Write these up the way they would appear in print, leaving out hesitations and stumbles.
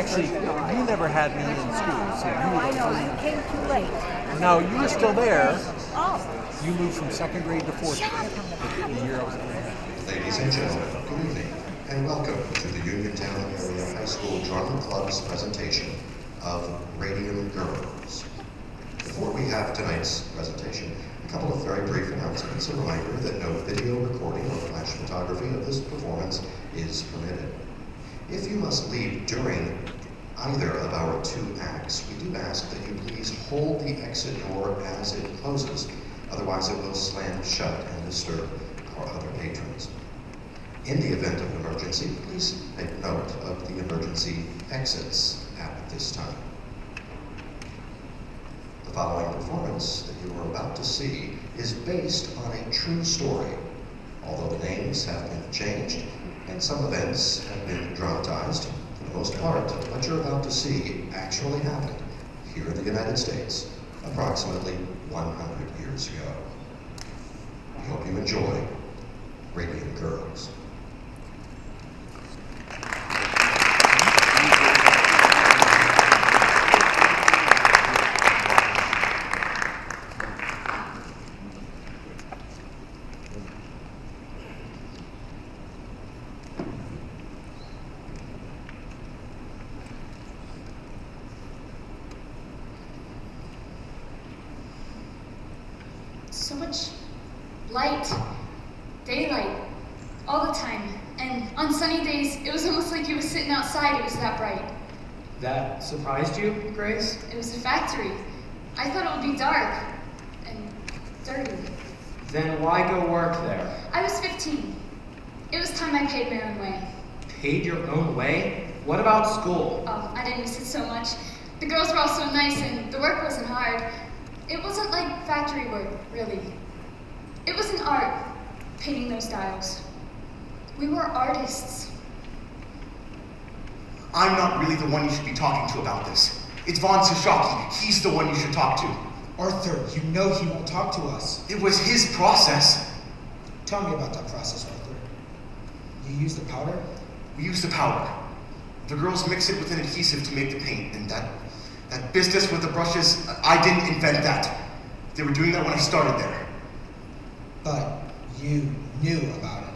Actually, you never had me in school, so you Oh, I were. know. You came too late. No, you were still there. Oh. You moved from second grade to fourth grade. The year I was there. Ladies and gentlemen, good evening, and welcome to the Uniontown Area High School Drama Club's presentation of Radium Girls. Before we have tonight's presentation, a couple of very brief announcements. A reminder that no video recording or flash photography of this performance is permitted. If you must leave during either of our two acts, we do ask that you please hold the exit door as it closes. Otherwise, it will slam shut and disturb our other patrons. In the event of an emergency, please make note of the emergency exits at this time. The following performance that you are about to see is based on a true story. Although the names have been changed and some events have been dramatized, for the most part, what you're about to see actually happened here in the United States approximately 100 years ago. We hope you enjoy Radium Girls. So much light, daylight, all the time. And on sunny days, it was almost like you were sitting outside, it was that bright. That surprised you, Grace? It was a factory. I thought it would be dark and dirty. Then why go work there? I was 15. It was time I paid my own way. Paid your own way? What about school? Oh, I didn't miss it so much. The girls were all so nice and the work wasn't hard. It wasn't like factory work, really. It was an art, painting those dials. We were artists. I'm not really the one you should be talking to about this. It's Von Sashaki. He's the one you should talk to. Arthur, you know he won't talk to us. It was his process. Tell me about that process, Arthur. You use the powder? We use the powder. The girls mix it with an adhesive to make the paint, and that business with the brushes, I didn't invent that. They were doing that when I started there. But you knew about it.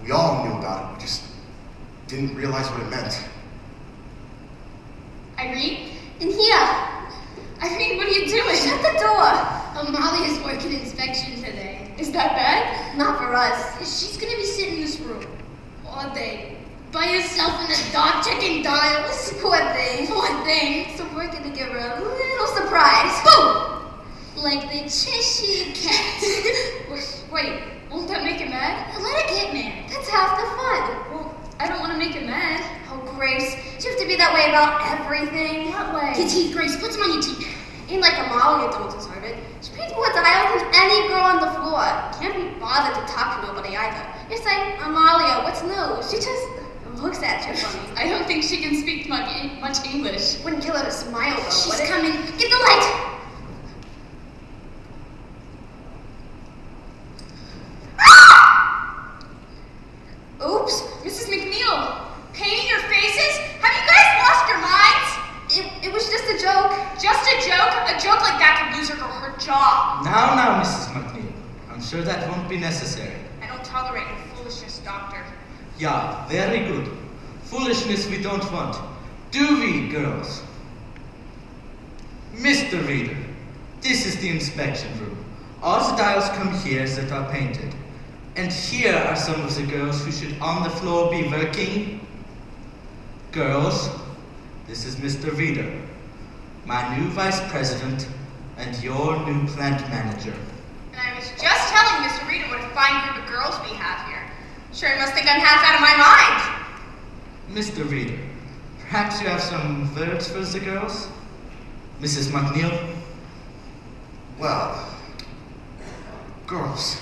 We all knew about it, we just didn't realize what it meant. Irene? In here! Irene, what are you doing? Shut the door! Molly is working inspection today. Is that bad? Not for us. She's gonna be sitting in this room all day. By herself in the dark checking dials. Poor thing. Poor thing. So we're gonna give her a little surprise. Boom! Like the Cheshire Cat. Wait, won't that make it mad? Let it get mad. That's half the fun. Well, I don't want to make it mad. Oh, Grace, do you have to be that way about everything? What way? Your teeth, Grace. Put some on your teeth. Ain't like Amalia don't deserve it. She paints more dials than any girl on the floor. Can't be bothered to talk to nobody either. You say, Amalia, what's new? She just looks at you funny. I don't think she can speak much English. Wouldn't kill her to smile though. She's would it? coming. Get the light! Oops, Mrs. McNeil. Painting your faces? Have you guys lost your minds? It was just a joke. Just a joke? A joke like that could lose her her job. Now, Mrs. McNeil. I'm sure that won't be necessary. I don't tolerate your foolishness, Doctor. Yeah, very good. Foolishness we don't want. Do we, girls? Mr. Reader, this is the inspection room. All the dials come here that are painted. And here are some of the girls who should on the floor be working. Girls, this is Mr. Reader, my new vice president and your new plant manager. And I was just telling Mr. Reader what a fine group of girls we have here. Sure must think I'm half out of my mind. Mr. Reader, perhaps you have some words for the girls? Mrs. McNeil? Well, girls,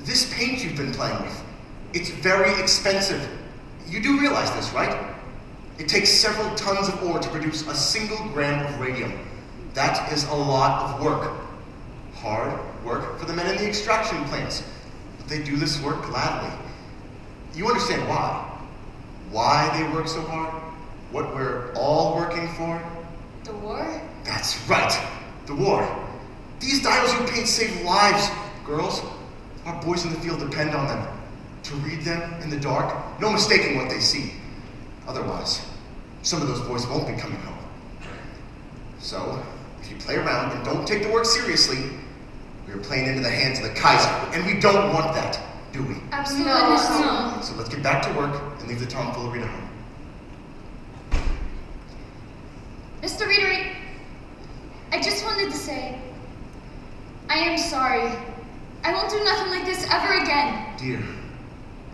this paint you've been playing with, it's very expensive. You do realize this, right? It takes several tons of ore to produce a single gram of radium. That is a lot of work. Hard work for the men in the extraction plants. But they do this work gladly. You understand why? Why they work so hard? What we're Right. The war. These dials you paint save lives, girls. Our boys in the field depend on them. To read them in the dark, no mistaking what they see. Otherwise, some of those boys won't be coming home. So, if you play around and don't take the work seriously, we are playing into the hands of the Kaiser, and we don't want that, do we? Absolutely No. So let's get back to work and leave the tomfoolery to home. Mr. Readery, I just wanted to say, I am sorry. I won't do nothing like this ever again. Dear,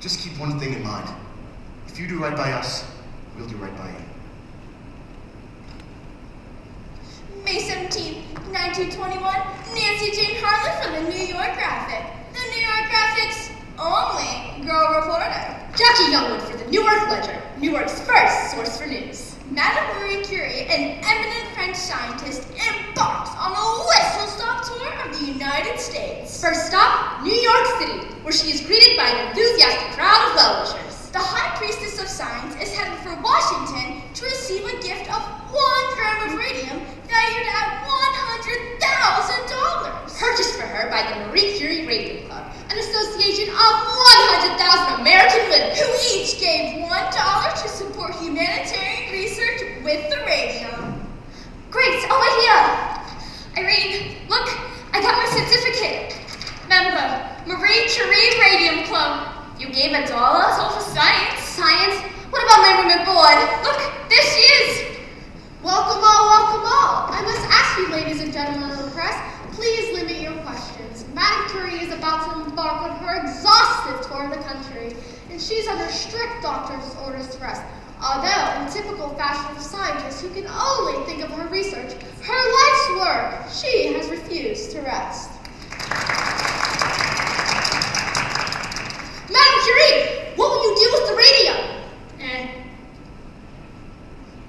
just keep one thing in mind. If you do right by us, we'll do right by you. May 17th, 1921, Nancy Jane Harlan from the New York Graphic. The New York Graphic's only girl reporter. Jackie Youngwood for the Newark Ledger, Newark's first source for news. Madame Marie Curie, an eminent French scientist, embarks on a whistle-stop tour of the United States. First stop, New York City, where she is greeted by an enthusiastic crowd of well-wishers. The High Priestess of Science is headed for Washington to receive a gift of 1 gram of radium valued at $100,000. Purchased for her by the Marie Curie Radium Club, an association of 100,000 American women Who each gave $1 to support humanitarian research with the radium. Great, over here. Irene, look, I got my certificate. Member, Marie Curie Radium Club. You gave $1? It's all for science. Science? What about my room and board? Look, there she is. Welcome all. I must ask you, ladies and gentlemen of the press, please limit your questions. Madame Curie is about to embark on her exhaustive tour of the country, and she's under strict doctor's orders to rest. Although, in typical fashion of scientists who can only think of her research, her life's work, she has refused to rest. Madame Curie, what will you do with the radium?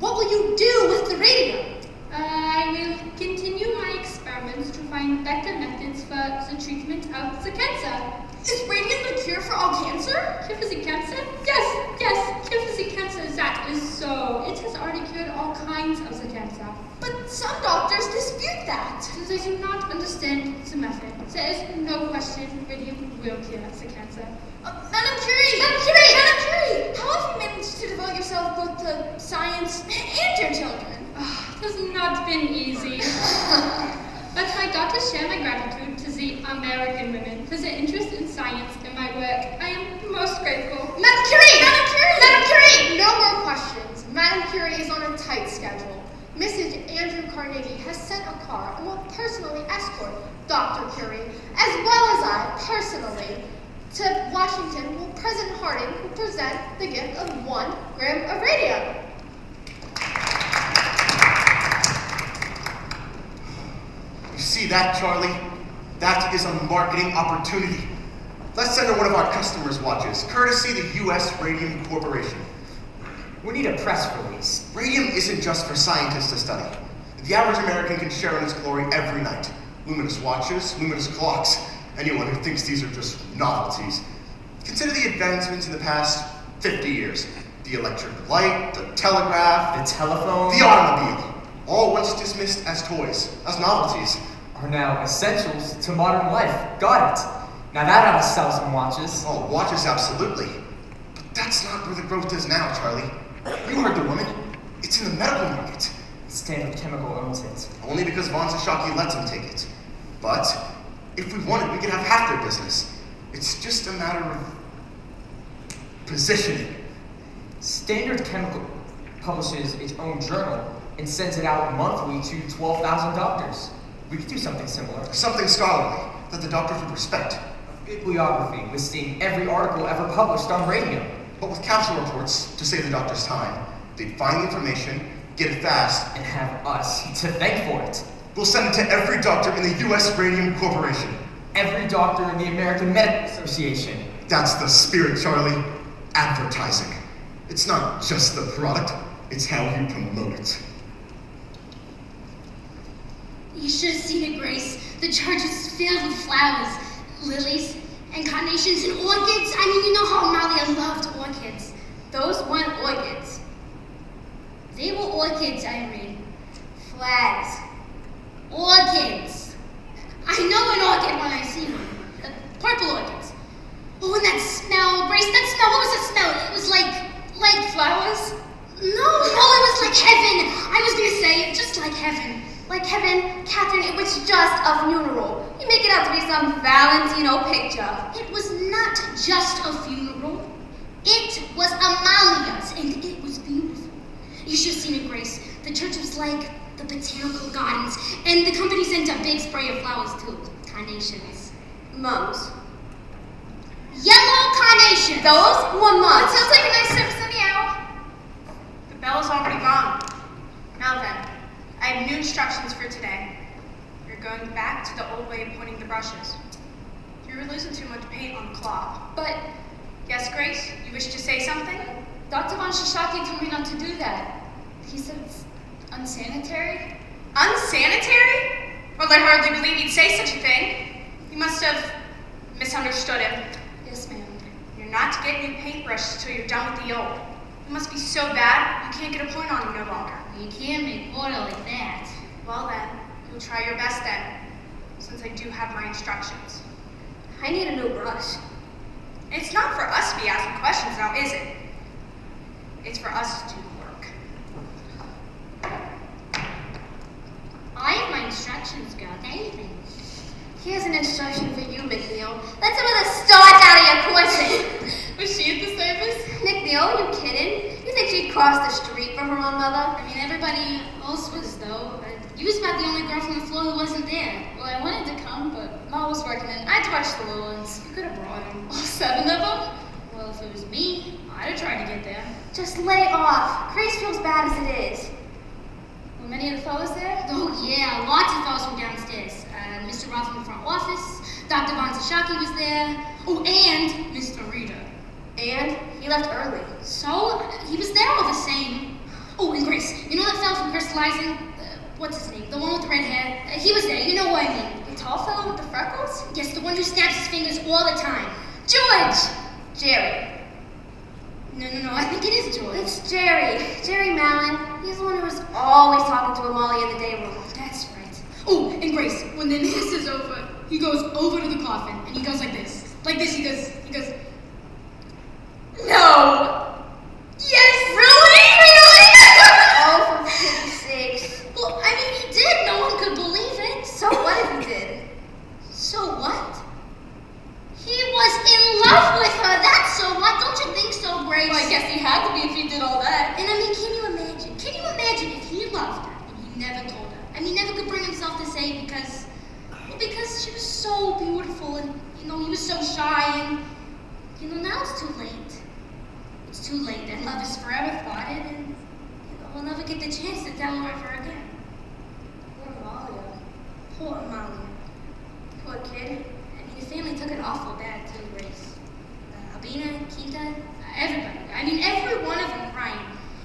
What will you do with the radium? I will continue my experiments to find better methods for the treatment of the cancer. Is radium the cure for all cancer? Cure for the cancer? Yes, cure for the cancer, that is so. It has already cured all kinds of the cancer. But some doctors dispute that. They do not understand the method. There is no question radium will cure the cancer. Madame Curie! Madame Curie! Madame Curie! How have you managed to devote yourself both to science and your children? It has not been easy. But I got to share my gratitude to the American women for their interest in science and my work. I am most grateful. Madame Curie! Madame Curie! Madame Curie! No more questions. Madame Curie is on a tight schedule. Mrs. Andrew Carnegie has sent a car and will personally escort Dr. Curie, as well as I, personally, to Washington, where President Harding will present the gift of 1 gram of radium. You see that, Charlie? That is a marketing opportunity. Let's send her one of our customers' watches, courtesy the U.S. Radium Corporation. We need a press release. Radium isn't just for scientists to study. The average American can share in its glory every night. Luminous watches, luminous clocks. Anyone who thinks these are just novelties. Consider the advancements in the past 50 years. The electric light, the telegraph, The telephone the automobile. All once dismissed as toys, as novelties. are now essentials to modern life. Got it. Now that ought to sell some watches. Oh, watches, absolutely. But that's not where the growth is now, Charlie. You heard the woman. It's in the medical market. Standard Chemical owns it. Only because Von Sashaki lets him take it. But if we wanted, we could have half their business. It's just a matter of positioning. Standard Chemical publishes its own journal and sends it out monthly to 12,000 doctors. We could do something similar. Something scholarly that the doctors would respect. A bibliography listing every article ever published on radium. But with capsule reports to save the doctor's time, they'd find the information, get it fast, And have us to thank for it. we'll send it to every doctor in the U.S. Radium Corporation. Every doctor in the American Medical Association. That's the spirit, Charlie. Advertising. It's not just the product, it's how you promote it. You should have seen it, Grace. The church is filled with flowers, lilies, and carnations and orchids. I mean, you know how Amalia loved orchids. Those weren't orchids. They were orchids, Irene. Flags. Orchids. I know an orchid when I see one. Purple orchids. Oh, and that smell, Grace, that smell, what was that smell? It was like Flowers? no, it was like heaven. I was gonna say, just like heaven. Like heaven, Catherine, it was just a funeral. You make it out to be some Valentino picture. It was not just a funeral. It was Amalia's, and it was beautiful. You should have seen it, Grace. The church was like the botanical gardens, and the company sent a big spray of flowers too. Carnations. Mums. Yellow carnations. Those were It mums. sounds like a nice trip, anyhow. The bell is already gone. Now then, I have new instructions for today. You're going back to the old way of pointing the brushes. You were losing too much paint on the cloth. But Yes, Grace, you wish to say something? Dr. Von Shishaki told me not to do that. He said it's unsanitary. Unsanitary? Well, I hardly believe you'd say such a thing. You must have misunderstood him. Yes, ma'am. You're not to get new paintbrushes till you're done with the old. It must be so bad, you can't get a point on you no longer. You can't make order like that. Well then, you'll try your best then, since I do have my instructions. I need a new brush. It's not for us to be asking questions now, is it? It's for us to do the work. I have my instructions, girl. Anything. Here's an instruction for you, McNeil. Let some of the starch out of your corset. Was she at the service? McNeil, you kidding? You think she'd cross the street for her own mother? I mean, everybody else was, though. You was about the only girl from the floor who wasn't there. Well, I wanted to come, but Ma was working and I had to watch the little ones. You could have brought him. All 7 of them? Well, if it was me, I'd have tried to get there. Just lay off. Grace feels bad as it is. Were many of the fellas there? Oh, yeah, lots of fellas from downstairs. Mr. Roth from the front office, Dr. Von Shishaki was there. Oh, and Mr. Rita. And he left early. So, he was there all the same. Oh, and Grace, you know that fellow from crystallizing? What's his name? The one with the red hair? He was there, you know what I mean. The tall fellow with the freckles? Yes, the one who snaps his fingers all the time. George! Jerry. No, I think it is George. It's Jerry. Jerry Mallon. He's the one who was always talking to Amalia in the day room. That's right. Oh, and Grace, when the mass is over, he goes over to the coffin and he goes like this. Like this, he goes, No! yes, really? Oh, for pity's sakes. Well, I mean, he did. No one could believe it. So what if he did? So what? He was in love with her. That's so what? Don't you think so, Grace? Well, I guess he had to be if he did all that. And I mean, can you imagine if he loved her and he never told her? I mean, never could bring himself to say because she was so beautiful and, he was so shy and, now it's too late. It's too late. That love is forever thwarted and, we'll never get the chance to tell her ever again. Poor Amalia. Poor Amalia. Poor kid. I mean, the family took it awful bad too, Grace. Albina, Quinta, everybody. I mean, every one of them crying.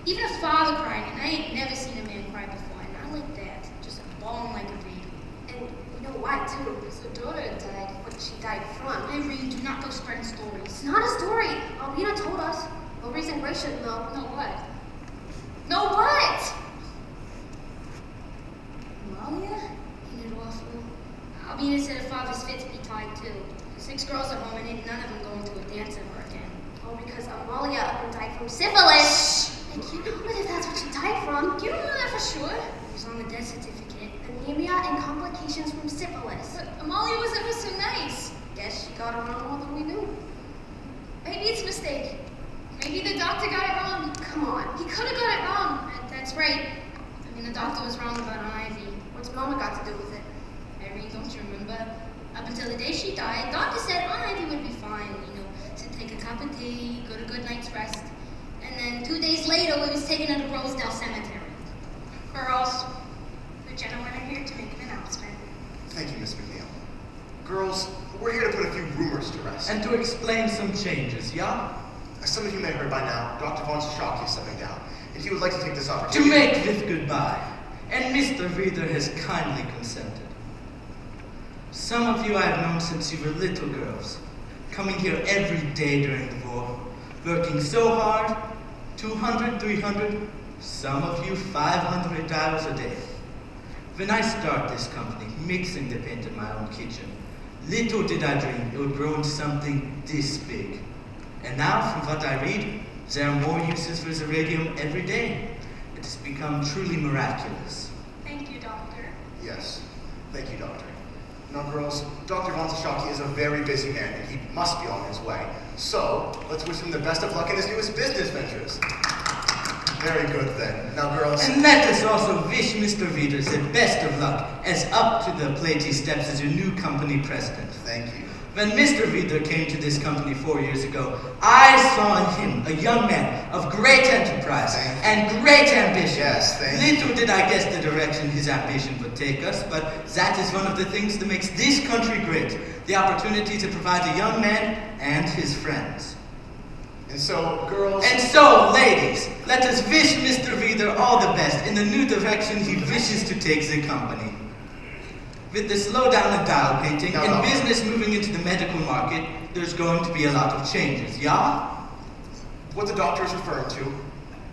Even a father crying, and I ain't never seen a man cry before, and not like that. Just bawling like a baby. And you know why, too? His daughter had died. What she died from. Irene, do not go spreading stories. It's not a story. Albina told us. No reason Grace shouldn't know. No what? No what? Amalia? Ain't it awful? Albina said her father's fit to be tied too. 6 girls at home, and ain't none of them going to a dance ever again. Oh, because Amalia died from syphilis. I can't help it if that's what she died from. You don't know that for sure? It was on the death certificate. Anemia and complications from syphilis. But Amalia was ever so nice. Guess she got around more than we knew. Maybe it's a mistake. Maybe the doctor got it wrong. Come on. He could have got it wrong. That's right. I mean, the doctor was wrong about Ivy. What's Mama got to do with it? Irene, don't you remember? Up until the day she died, doctor said Ivy would be fine, to take a cup of tea, go to good night's rest. And then 2 days later, we was taken her to Rosedale Cemetery. Girls, the gentlemen are here to make an announcement. Thank you, Miss McNeil. Girls, we're here to put a few rumors to rest. And to explain some changes, yeah? As some of you may have heard by now, Dr. Von Shishaki is stepping down, and he would like to take this To opportunity make this goodbye, and Mr. Reader has kindly consented. Some of you I have known since you were little girls, coming here every day during the war, working so hard, 200, 300, some of you 500 hours a day. When I started this company, mixing the paint in my own kitchen, little did I dream it would grow into something this big. And now, from what I read, there are more uses for the radium every day. It has become truly miraculous. Thank you, Doctor. Yes. Thank you, Doctor. Now, girls, Dr. Von Sashaki is a very busy man, and he must be on his way. So, let's wish him the best of luck in his newest business ventures. Very good, then. Now, girls... And let us also wish Mr. Reader the best of luck as up to the plate he steps as your new company president. Thank you. When Mr. Reader came to this company 4 years ago, I saw in him a young man of great enterprise and great ambition. Yes, thank you. Little did I guess the direction his ambition would take us, but that is one of the things that makes this country great. The opportunity to provide a young man and his friends. And so, girls... And so, ladies, let us wish Mr. Reader all the best in the new direction he wishes to take the company. With the slowdown in dial painting and business moving into the medical market, there's going to be a lot of changes, yeah? What the doctor is referring to,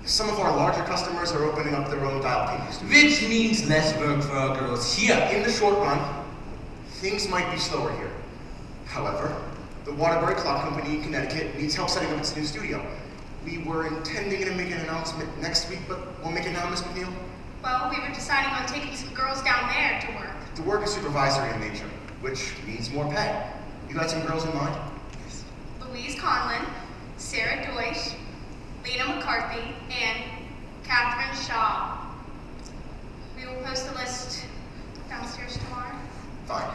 some of our larger customers are opening up their own dial painting studios. Which means less work for our girls here. In the short run, things might be slower here. However, the Waterbury Clock Company in Connecticut needs help setting up its new studio. We were intending to make an announcement next week, but we'll make it now, Miss McNeil. Well, we were deciding on taking some girls down there to work. The work is supervisory in nature, which means more pay. You got some girls in mind? Louise Conlon, Sarah Deutsch, Lena McCarthy, and Catherine Shaw. We will post a list downstairs tomorrow. Fine.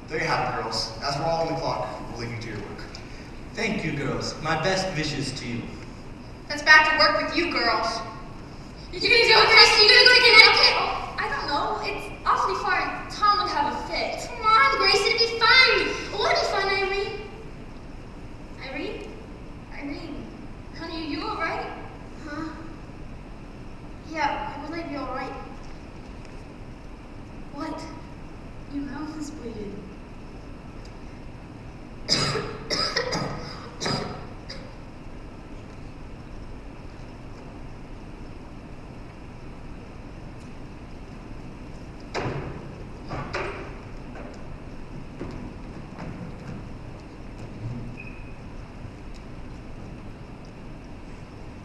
There you have it, girls. As we're all on the clock, we'll leave you to your work. Thank you, girls. My best wishes to you. Let's back to work with you girls. You gonna do it, Chris? You gonna go to Connecticut? Oh, I don't know. It's awfully far and Tom would have a fit. Come on, Grace, it'd be fun. Won't it be fun, Irene? Irene? Irene. Honey, are you alright? Huh? Yeah, I will be alright. What? Your mouth is bleeding.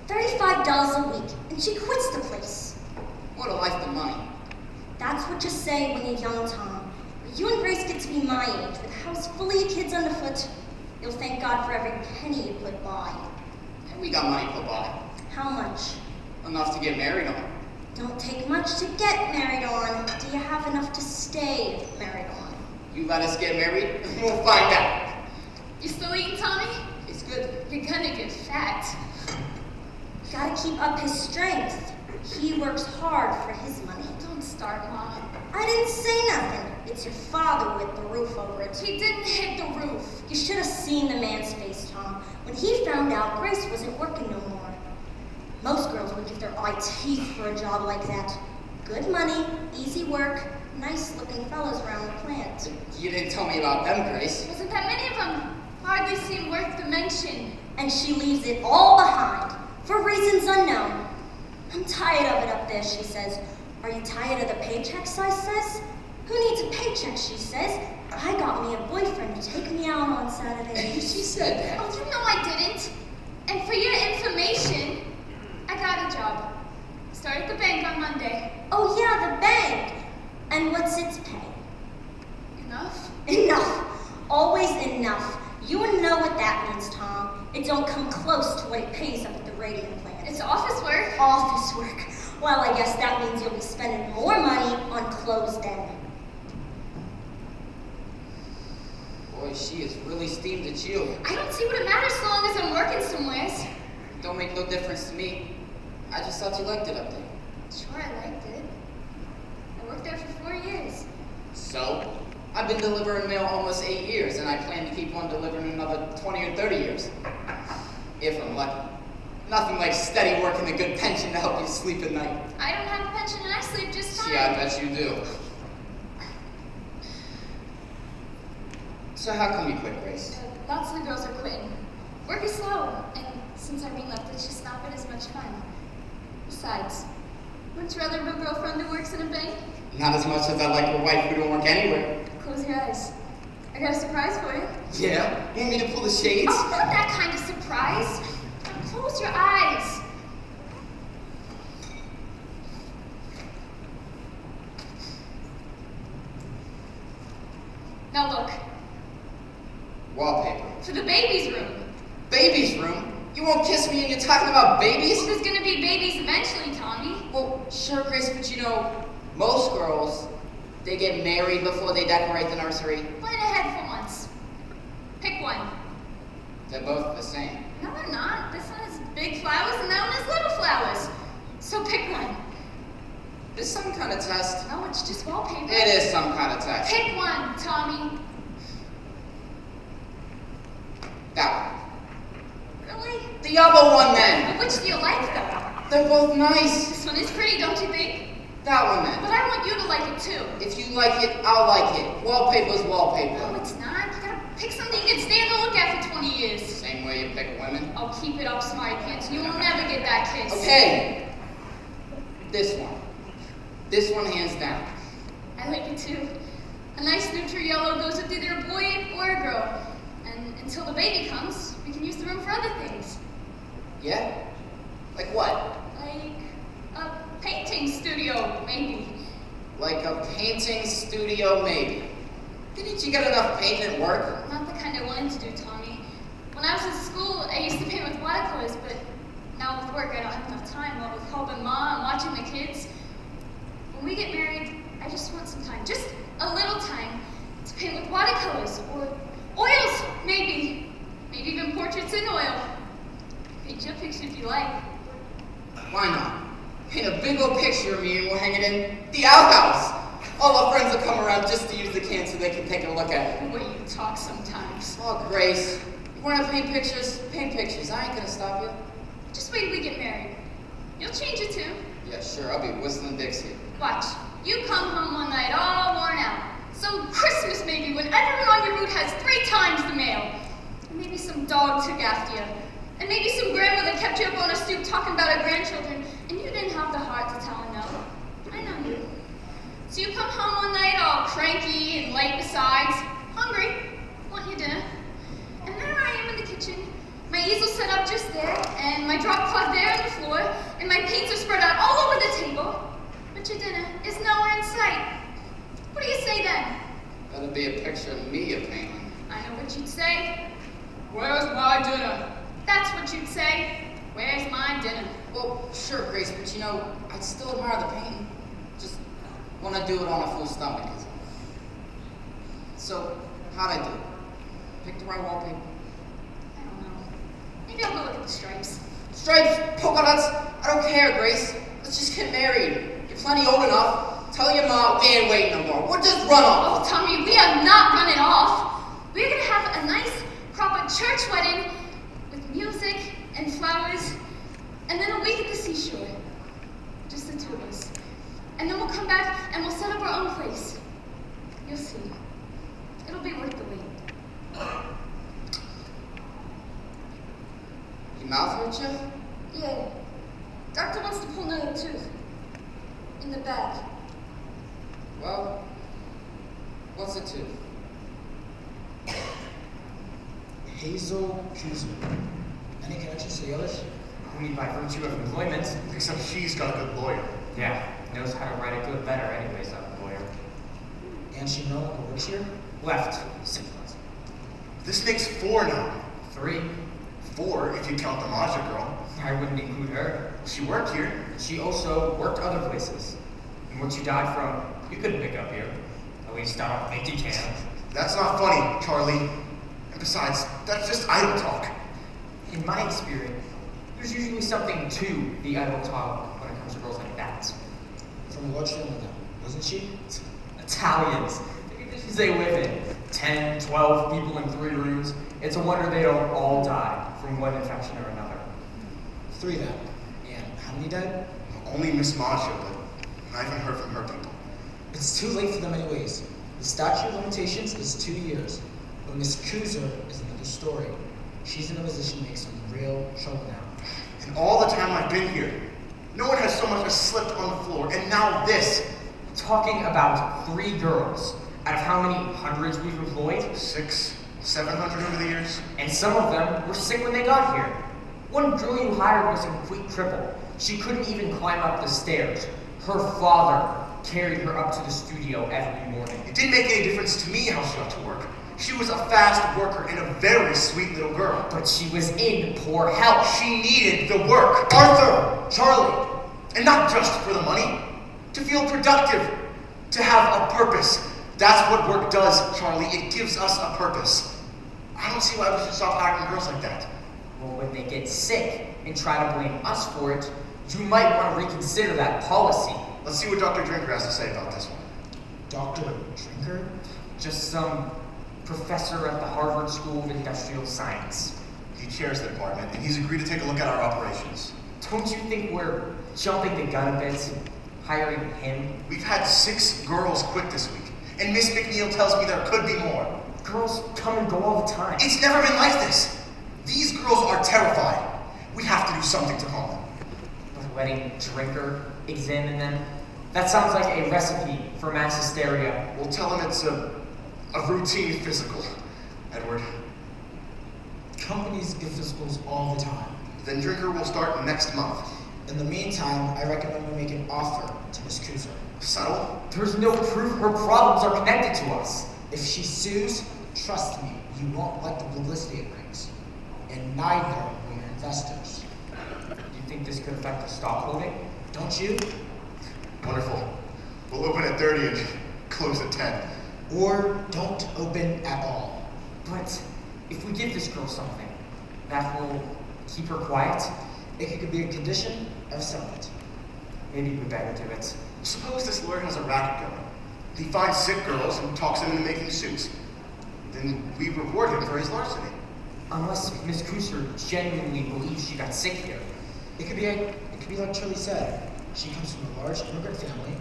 $35 a week, and she quits the place. What a life of money. That's what you say when you're young, Tom. When you and Grace get to be my age, with a house fully of kids underfoot, you'll thank God for every penny you put by. And we got money put by. How much? Enough to get married on. Don't take much to get married on. Do you have enough to stay married on? You let us get married, and we'll find out. You still eating, Tommy? It's good. You're gonna get fat. Gotta keep up his strength. He works hard for his money. Don't start, Mom. I didn't say nothing. It's your father with the roof over it. He didn't hit the roof. You should have seen the man's face, Tom, when he found out Grace wasn't working no more. Most girls would give their eye teeth for a job like that. Good money, easy work, nice-looking fellas around the plant. You didn't tell me about them, Grace. Wasn't that many of them? Hardly seem worth the mention. And she leaves it all behind, for reasons unknown. I'm tired of it up there, she says. Are you tired of the paychecks, I says? Who needs a paycheck, she says. I got me a boyfriend to take me out on Saturdays. She said that. Oh, you know I didn't. And for your information, I got a job. Start at the bank on Monday. Oh yeah, the bank. And what's its pay? Enough? Enough. Always enough. You know what that means, Tom. It don't come close to what it pays up at the Radium plant. It's office work. Office work. Well, I guess that means you'll be spending more money on clothes then. Boy, she is really steamed at you. I don't see what it matters so long as I'm working somewheres. Don't make no difference to me. I just thought you liked it up there. Sure, I liked it. I worked there for 4 years. So? I've been delivering mail almost 8 years, and I plan to keep on delivering another 20 or 30 years. If I'm lucky. Nothing like steady work and a good pension to help you sleep at night. I don't have a pension and I sleep just fine. Yeah, I bet you do. So how come you quit, Grace? Lots of the girls are quitting. Work is slow, and since Irene left, it's just not been as much fun. Besides, Would you rather have a girlfriend who works in a bank? Not as much as I like a wife who don't work anywhere. Close your eyes. I got a surprise for you. Yeah? You want me to pull the shades? Oh, not that kind of surprise. Now close your eyes. Now look. Wallpaper. For the baby's room. Baby's room? You won't kiss me and you're talking about babies? Well, there's gonna be babies eventually, Tommy. Well, sure, Grace, but you know, most girls, they get married before they decorate the nursery. Plan ahead for once. Pick one. They're both the same. No, they're not. This one has big flowers and that one has little flowers. So pick one. There's some kind of test. No, it's just wallpaper. It is some kind of test. Pick one, Tommy. That one. Really? The other one, then. But which do you like, though? They're both nice. This one is pretty, don't you think? That one, then. But I want you to like it, too. If you like it, I'll like it. Wallpaper's wallpaper. No, it's not. You gotta pick something you can stand and look at for 20 years. Same way you pick women. I'll keep it up, smarty pants. You will never get that kiss. Okay. This one. This one, hands down. I like it, too. A nice neutral yellow goes with either a boy or a girl. And until the baby comes, we can use the room for other things. Yeah? Like what? Like a painting studio, maybe. Like a painting studio, maybe. Didn't you get enough paint at work? Not the kind I wanted to do, Tommy. When I was in school, I used to paint with watercolors, but now with work, I don't have enough time. What with helping Mom and watching the kids. When we get married, I just want some time, just a little time, to paint with watercolors or oils, maybe. Maybe even portraits in oil. Paint you a picture if you like. Why not? Paint a big old picture of me and we'll hang it in the outhouse. All our friends will come around just to use the can so they can take a look at it. The way you talk sometimes. Oh, Grace. You want to paint pictures? Paint pictures. I ain't gonna stop you. Just wait till we get married. You'll change it too. Yeah, sure. I'll be whistling Dixie. Watch. You come home one night all worn out. So Christmas maybe when everyone on your route has 3 times the mail. And maybe some dog took after you. And maybe some grandmother kept you up on a stoop talking about her grandchildren. And you didn't have the heart to tell her no. I know you. So you come home one night all cranky and late besides. Hungry. Want your dinner. And there I am in the kitchen. My easel set up just there. And my drop cloth there on the floor. And my paints are spread out all over the table. But your dinner is nowhere in sight. What do you say then? That'll be a picture of me you're painting. I know what you'd say. Where's my dinner? That's what you'd say. Where's my dinner? Well, sure, Grace, but you know, I'd still admire the painting. Just want to do it on a full stomach. So, how'd I do? Pick the right wallpaper? I don't know. Maybe I'll go look at the stripes. Stripes, polka dots, I don't care, Grace. Let's just get married. You're plenty old enough. Tell your mom we ain't waiting no more. We'll just run off. Oh, Tommy, we are not running off. We're gonna have a nice, proper church wedding with music and flowers, and then a week at the seashore. Just the 2 of us. And then we'll come back and we'll set up our own place. You'll see. It'll be worth the wait. Your mouth hurt you? Yeah. Doctor wants to pull another tooth. In the back. Well, what's it to? Hazel Kuzer. Any connections to the others? Only by virtue of employment. Except she's got a good lawyer. Yeah, knows how to write a good letter anyways, that lawyer. And she no longer works here? Left 6 months. This makes 4 now. 3. 4 if you count the Maja girl. I wouldn't include her. She worked here. She also worked other places. And what you died from, you couldn't pick up here. At least I don't think you can. That's not funny, Charlie. And besides, that's just idle talk. In my experience, there's usually something to the idle talk when it comes to girls like that. From what family then? Wasn't she? Italians. The conditions they live in. 10, 12 people in 3 rooms. It's a wonder they don't all die from one infection or another. 3 then. And how many died? Only Miss Maja, but I haven't heard from her people. It's too late for them anyways. The statute of limitations is 2 years. But Miss Kuzer is another story. She's in a position to make some real trouble now. And all the time I've been here, No one has so much as slipped on the floor, and now this. Talking about 3 girls. Out of how many hundreds we've employed? 600, 700 over the years. And some of them were sick when they got here. One girl you hired was a complete cripple. She couldn't even climb up the stairs. Her father carried her up to the studio every morning. It didn't make any difference to me how she got to work. She was a fast worker and a very sweet little girl. But she was in poor health. She needed the work. Arthur, Charlie, and not just for the money. To feel productive, to have a purpose. That's what work does, Charlie. It gives us a purpose. I don't see why we should stop hiring girls like that. Well, when they get sick and try to blame us for it, you might want to reconsider that policy. Let's see what Dr. Drinker has to say about this one. Dr. Drinker? Just some professor at the Harvard School of Industrial Science. He chairs the department, and he's agreed to take a look at our operations. Don't you think we're jumping the gun a bit, hiring him? We've had 6 girls quit this week, and Miss McNeil tells me there could be more. Girls come and go all the time. It's never been like this. These girls are terrified. We have to do something to calm them. Like letting Drinker examine them? That sounds like a recipe for mass hysteria. We'll tell them it's a routine physical, Edward. Companies give physicals all the time. Then Drinker will start next month. In the meantime, I recommend we make an offer to Miss Kuzer. Settle? There's no proof her problems are connected to us. If she sues, trust me, you won't like the publicity it brings. And neither will your investors. Do you think this could affect the stock holding? Don't you? Wonderful. We'll open at 30 and close at 10. Or don't open at all. But if we give this girl something, that will keep her quiet? It could be a condition of settlement. Maybe we better do it. Suppose this lawyer has a racket going. He finds sick girls and talks them into making suits. Then we reward him for his larceny. Unless Miss Kuser genuinely believes she got sick here. It could be like Charlie said. She comes from a large immigrant family,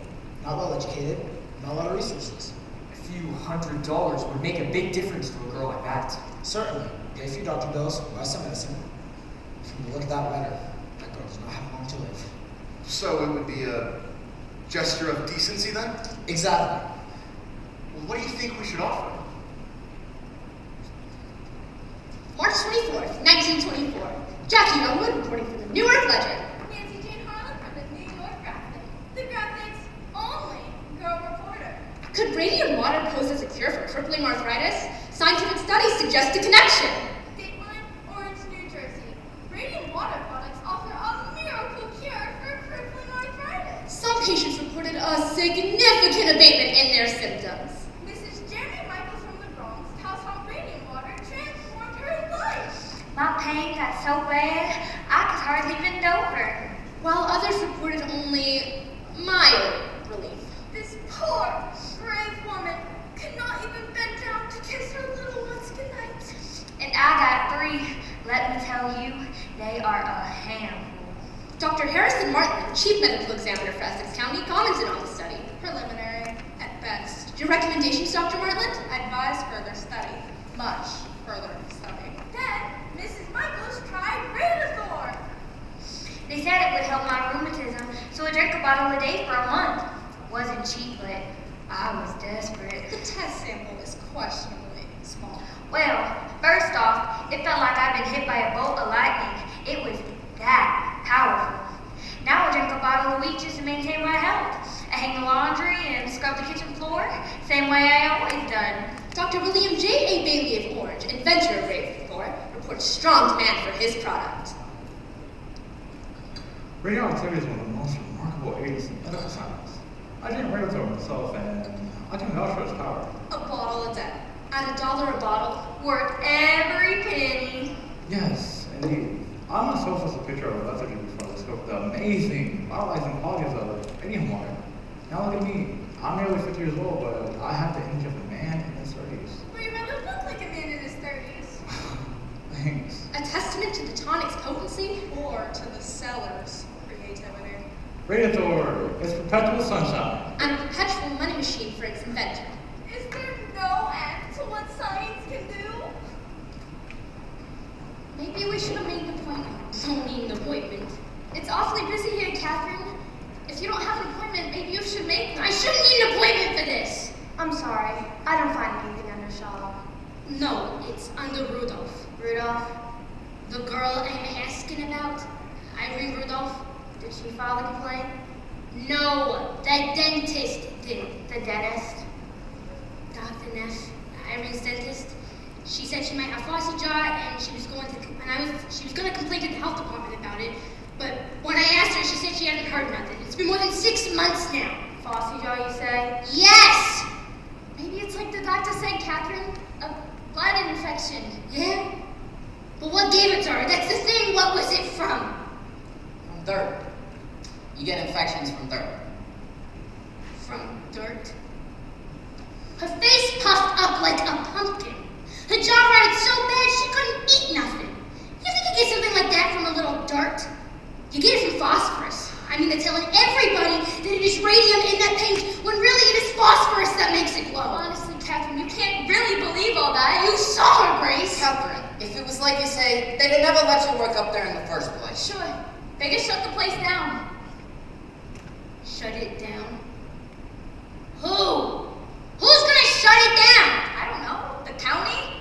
not well educated, not a lot of resources. A few $100 would make a big difference to a girl like that. Certainly. Pay a few doctor bills, buy some medicine. From the look of that letter, that girl does not have long to live. So it would be a gesture of decency then? Exactly. Well, what do you think we should offer? March 24th, 1924. Jackie Youngwood reporting for the New York Ledger. Nancy Jane Harlan from the New York Graphic. The Graphic's only girl reporter. Could radium water pose as a cure for crippling arthritis? Scientific studies suggest a connection. Dateline, Orange, New Jersey. Radium water products offer a miracle cure for crippling arthritis. Some patients reported a significant abatement in their symptoms. Mrs. Jeremy Michaels from the Bronx tells how radium water transformed her life. My pain got so bad, I could hardly bend over. While others reported only mild relief. This poor, brave woman could not even bend down to kiss her little ones goodnight. And I got 3. Let me tell you, they are a handful. Dr. Harrison Martin, Chief Medical Examiner for Essex County, commented on the study. Preliminary, at best. Your recommendations, Dr. Martland? Advise further study. Much further study. Then, Mrs. Michaels tried Radiathor. They said it would help my rheumatism, so I drank a bottle a day for a month. Wasn't cheap, but I was desperate. The test sample is questionably small. Well, first off, it felt like I'd been hit by a bolt of lightning. It was that powerful. Now I drink a bottle a week just to maintain my health. I hang the laundry and scrub the kitchen floor, same way I always done. Dr. William J. A. Bailey of Orange, inventor of Radiathor, reports strong demand for his product. Radioactivity is one of the most remarkable aids in medical science. I didn't Radiathor myself, and I can vouch for its power. A bottle a day. At $1 a bottle. Worth every penny. Yes, indeed. I'm going to show us a picture of a lethargy before I discovered the amazing vitalizing qualities of radium water. Now look at me. I'm nearly 50 years old, but I have the image of a man in his 30s. But you rather look like a man in his 30s. Thanks. A testament to the tonic's potency? Or to the seller's creativity. Radiathor is perpetual sunshine. And a perpetual money machine for its inventor. Is there no end to what science can do? Maybe we should have made an appointment. Don't need an appointment. It's awfully busy here, Catherine. If you don't have an appointment, maybe you should make one. I shouldn't need an appointment for this. I'm sorry. I don't find anything under Shaw. No, it's under Rudolph. Rudolph? The girl I'm asking about, Irene Rudolph. Did she file the complaint? No, the dentist did. The dentist? Dr. Neff, Irene's dentist. She said she might have faucet jar, and she was going to complain to the health department about it. But when I asked her, she said she hadn't heard nothing. It's been more than 6 months now. Faucet jar, you say? Yes. Maybe it's like the doctor said, Catherine, a blood infection. Yeah. But what gave it to her? That's the thing. What was it from? From dirt. You get infections from dirt. From dirt. Her face puffed up like a pumpkin. Her jaw rotted so bad she couldn't eat nothing. You think you get something like that from a little dirt? You get it from phosphorus. I mean, they're telling everybody that it is radium in that paint when really it is phosphorus that makes it glow. Honestly, Catherine, you can't really believe all that. You saw her, Grace. Catherine, if it was like you say, they'd have never let you work up there in the first place. Sure. They just shut the place down. Shut it down? Who? Who's gonna shut it down? I don't know. The county?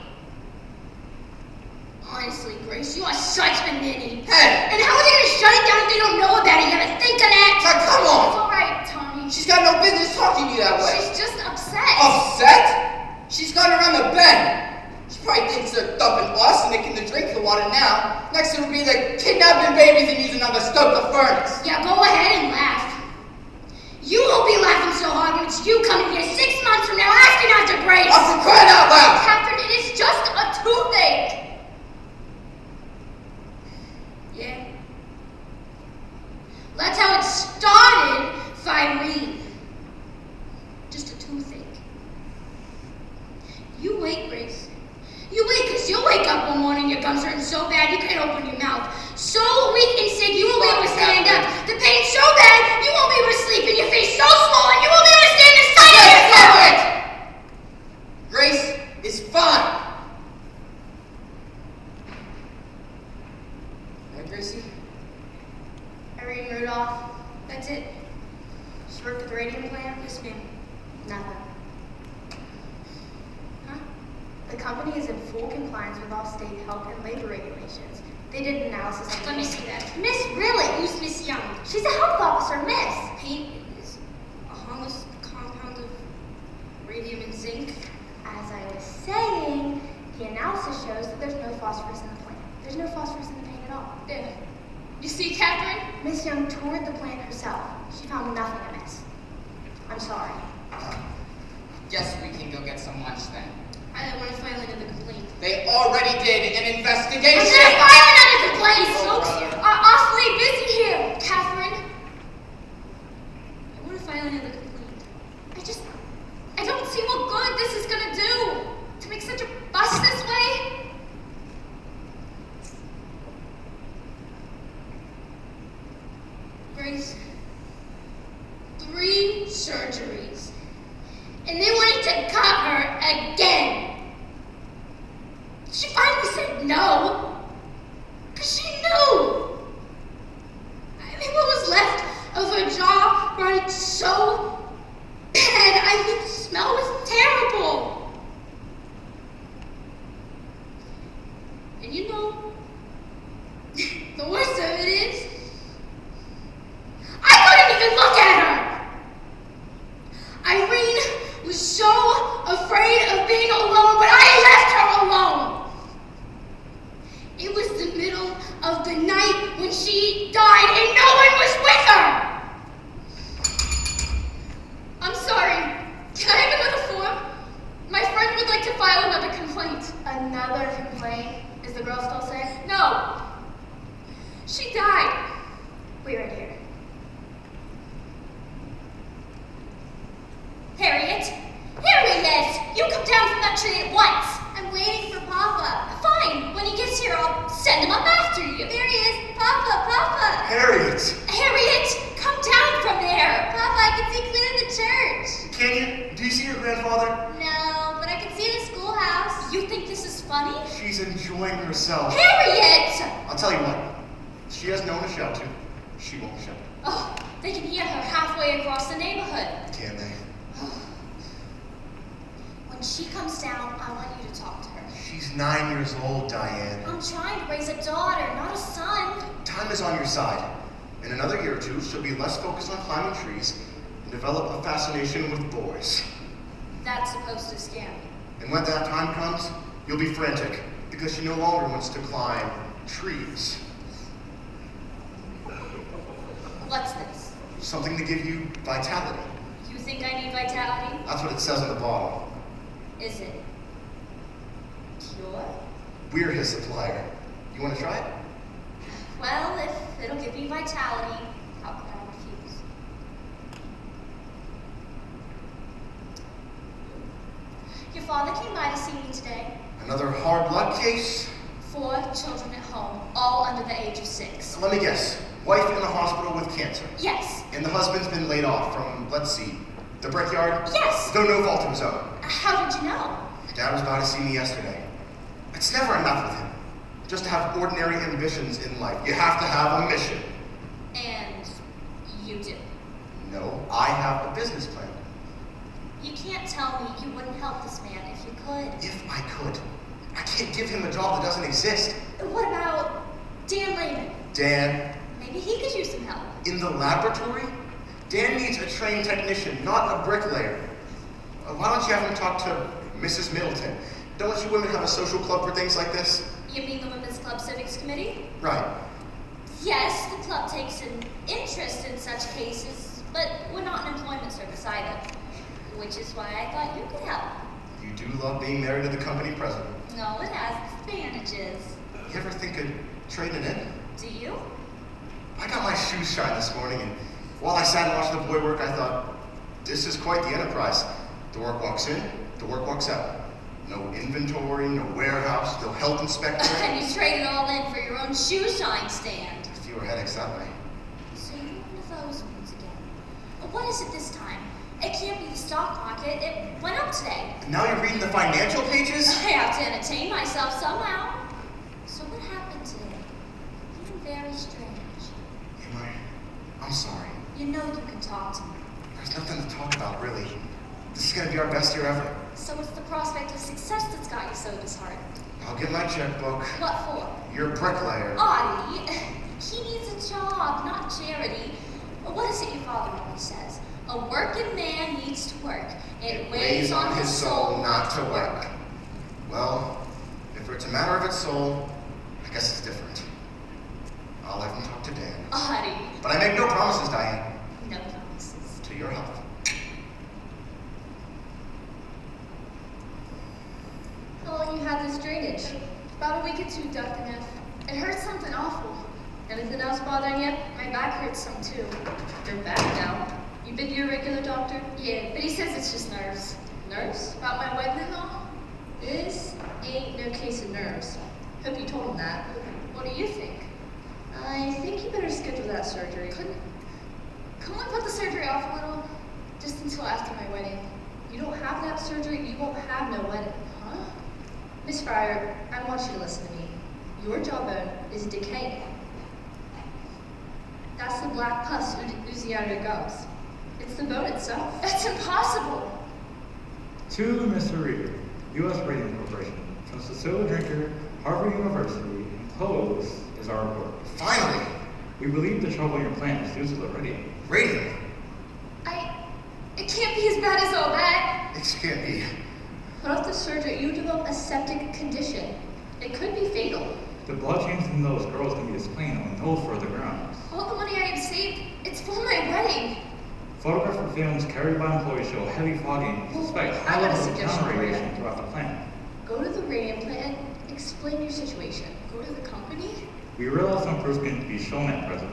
Honestly, Grace, you are such a ninny. Hey! And how are they gonna shut it down if they don't know about it? You gotta think of that. Now, come It's on! all right, Tony. She's got no business talking to you that way. She's just upset. Upset? She's gone around the bend. She probably thinks they're dumping us and making the drink the water now. Next it'll be the kidnapping babies and using them to stoke the furnace. Yeah, go ahead and laugh. You won't be laughing so hard when it's you coming here 6 months from now asking after Grace. Oh, for crying out loud! Catherine, it is just a toothache. Yeah. That's how it started for Irene. Just a toothache. You wait, Grace. You wait, because you'll wake up one morning, your gums hurting so bad you can't open your mouth. So weak and sick, you won't be able to stand up. The pain's so bad, you won't be able to sleep, and your face so swollen, you won't be able to stand the sight of yourself. Grace is fine. Right, Gracie? Irene Rudolph. That's it. She worked at the Radium plant? Yes, ma'am. Nothing. Huh? The company is in full compliance with all state health and labor regulations. They did an analysis on Let me see that. Miss, really? Who's Miss Young? She's a health officer, Miss. Paint is a harmless compound of radium and zinc. As I was saying, the analysis shows that there's no phosphorus in the plant. There's no phosphorus in the paint at all. Yeah. You see, Catherine? Miss Young toured the plant herself. She found nothing amiss. I'm sorry. Guess we can go get some lunch then. I want to file another complaint. They already did an investigation. I'm gonna file another complaint! These Oh, folks brother. are awfully busy here, Catherine. I want to file another complaint. I don't see what good this is gonna do. To make such a fuss this way. Grace, 3 surgeries. And they wanted to cut her again. She finally said no. Because she knew. I mean, what was left of her jaw rotted so bad. I mean, the smell was terrible. And you know, the worst of it is, I couldn't even look at her. Irene was so afraid of being alone, but I left her alone. It was the middle of the night when she died and no one was with her. I'm sorry. Can I have another form? My friend would like to file another complaint. Another complaint? Is the girl still sick? No. She died. Wait right here. Harriet? Harriet! You come down from that tree at once. I'm waiting for Papa. Fine. When he gets here, I'll send him up after you. There he is. Papa, Papa. Harriet! Harriet, come down from there. Papa, I can see clear the church. Can you? Do you see your grandfather? No, but I can see the schoolhouse. You think this is funny? She's enjoying herself. Harriet! I'll tell you what. She has no one to shout to. She won't shout. Oh, they can hear her halfway across the neighborhood. Can they? When she comes down, I want you to talk to her. She's 9 years old, Diane. I'm trying to raise a daughter, not a son. Time is on your side. In another year or two, she'll be less focused on climbing trees and develop a fascination with boys. That's supposed to scare me. And when that time comes, you'll be frantic because she no longer wants to climb trees. What's this? Something to give you vitality. You think I need vitality? That's what it says on the bottle. Is it pure? We're his supplier. You want to try it? Well, if it'll give me vitality, how can I refuse? Your father came by to see me today. Another hard luck case? 4 children at home, all under the age of 6. Let me guess. Wife in the hospital with cancer. Yes. And the husband's been laid off from, let's see, the brickyard? Yes. Though no fault of his own. How did you know? Dad was by to see me yesterday. It's never enough with him. Just to have ordinary ambitions in life. You have to have a mission. And you do. No, I have a business plan. You can't tell me you wouldn't help this man if you could. If I could. I can't give him a job that doesn't exist. What about Dan Lehman? Dan. Maybe he could use some help. In the laboratory? Dan needs a trained technician, not a bricklayer. Why don't you have him talk to Mrs. Middleton? Don't you women have a social club for things like this? You mean the Women's Club Civics Committee? Right. Yes, the club takes an interest in such cases, but we're not an employment service either. Which is why I thought you could help. You do love being married to the company president. No, it has its advantages. You ever think of trading in? Do you? I got my shoes shined this morning, and while I sat and watched the boy work, I thought, this is quite the enterprise. The work walks in, the work walks out. No inventory, no warehouse, no health inspector. And you trade it all in for your own shoe shine stand. Fewer headaches that way. So you're one of those ones again. What is it this time? It can't be the stock market. It went up today. And now you're reading the financial pages? I have to entertain myself somehow. So what happened today? You're very strange. I'm sorry. You know you can talk to me. There's nothing to talk about, really. This is going to be our best year ever. So it's the prospect of success that's got you so disheartened. I'll get my checkbook. What for? You're a bricklayer. Audie, he needs a job, not charity. What is it your father always says? A working man needs to work. It weighs on his soul not to work. Well, if it's a matter of its soul, I guess it's different. I'll have him talk to Dan. Audie. But I make no promises, Diane. No promises. To your health. How long you had this drainage? About a week or two, Dr. Neff. It hurts something awful. Anything else bothering you? My back hurts some too. You're back now. You been to your regular doctor? Yeah, but he says it's just nerves. Nerves? About my wedding and all? This ain't no case of nerves. Hope you told him that. What do you think? I think you better schedule that surgery. Couldn't we put the surgery off a little? Just until after my wedding. You don't have that surgery, you won't have no wedding. Huh? Miss Fryer, I want you to listen to me. Your jawbone is decaying. That's the black pus oozing out of your gums. It's the bone itself. That's impossible. To Mr. Reader, U.S. Radium Corporation, from Cecilia Drinker, Harvard University, enclosed is our report. Finally! We believe the trouble in your plant is due to the radium. Radium? It can't be as bad as all that. It can't be. Put off the surgery, you develop a septic condition. It could be fatal. The blood changes in those girls can be displayed on no further grounds. All the money I have saved, it's for my wedding. Photographic films carried by employees show heavy fogging and suspect high I got a levels of suggestion for counter-radiation you. throughout the plant. Go to the radium plant and explain your situation. Go to the company? We realize some proofs can be shown at present.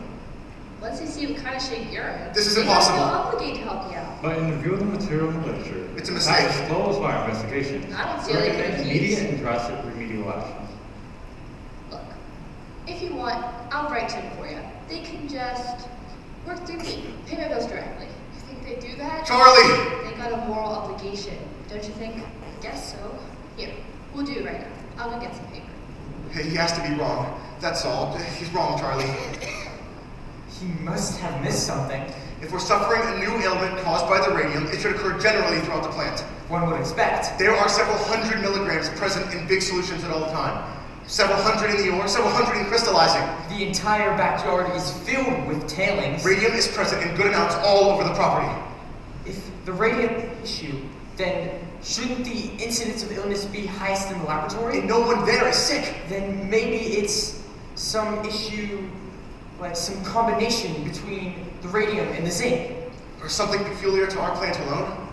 Let's see what kind of shape you're in. This is They impossible. have no obligated to help you out. But in review of the material in the literature, It's a mistake. as disclosed by our investigation, I don't see we how they recommend could immediate use. and drastic remedial action. Look, if you want, I'll write to them for you. They can just work through me, pay my bills directly. You think they do that? Charlie! They got a moral obligation, don't you think? I guess so. Here, we'll do it right now. I'll go get some paper. He has to be wrong. That's all. He's wrong, Charlie. He must have missed something. If we're suffering a new ailment caused by the radium, it should occur generally throughout the plant. One would expect. There are several hundred milligrams present in big solutions at all the time. Several hundred in the ore, several hundred in crystallizing. The entire backyard is filled with tailings. Radium is present in good amounts all over the property. If the radium issue, then shouldn't the incidence of illness be highest in the laboratory? And no one there is sick. Then maybe it's some issue, like some combination between the radium and the zinc. Or something peculiar to our plant alone?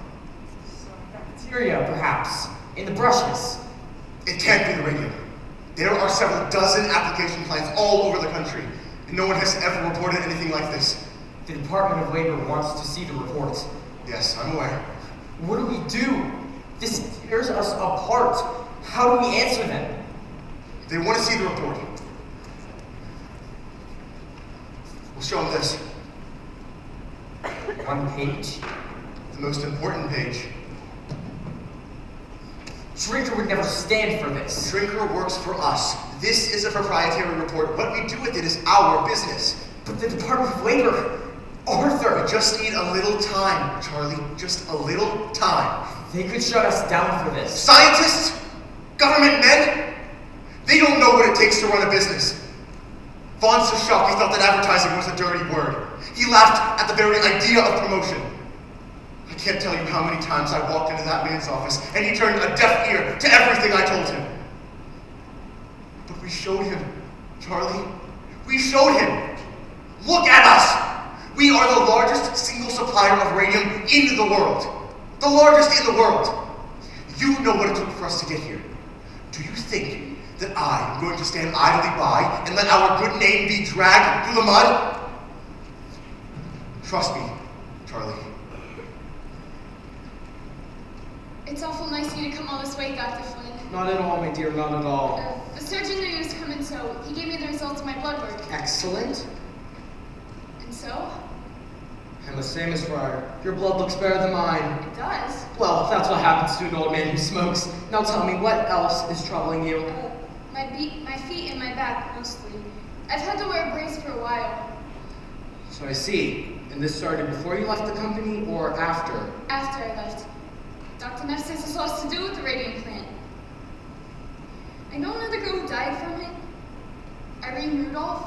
Bacteria, perhaps, in the brushes. It can't be the radium. There are several dozen application plants all over the country, and no one has ever reported anything like this. The Department of Labor wants to see the report. Yes, I'm aware. What do we do? This tears us apart. How do we answer them? They want to see the report. We'll show them this. One page? The most important page. Shrinker would never stand for this. Shrinker works for us. This is a proprietary report. What we do with it is our business. But the Department of Labor, Arthur. We just need a little time, Charlie. Just a little time. They could shut us down for this. Scientists? Government men? They don't know what it takes to run a business. Vaughn's so shocked he thought that advertising was a dirty word. He laughed at the very idea of promotion. I can't tell you how many times I walked into that man's office and he turned a deaf ear to everything I told him. But we showed him, Charlie. We showed him. Look at us. We are the largest single supplier of radium in the world. The largest in the world. You know what it took for us to get here. Do you think that I am going to stand idly by and let our good name be dragged through the mud? Trust me, Charlie. It's awful nice of you to come all this way, Dr. Flynn. Not at all, my dear, not at all. The surgeon knew he was coming, so he gave me the results of my blood work. Excellent. And so? I must say, Miss Fryer, your blood looks better than mine. It does. Well, that's what happens to an old man who smokes. Now tell me, what else is troubling you? My feet and my back, mostly. I've had to wear a brace for a while. So I see. And this started before you left the company or after? After I left. Dr. Neff says it's lots to do with the radium plant. I know another girl who died from it. Irene Rudolph.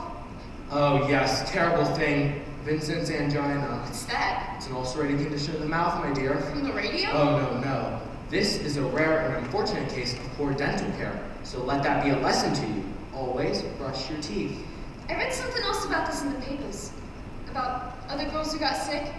Oh, yes, terrible thing. Vincent's angina. What's that? It's an ulcerating condition of the mouth, my dear. From the radium? Oh, no. This is a rare and unfortunate case of poor dental care. So let that be a lesson to you. Always brush your teeth. I read something else about this in the papers. About other girls who got sick.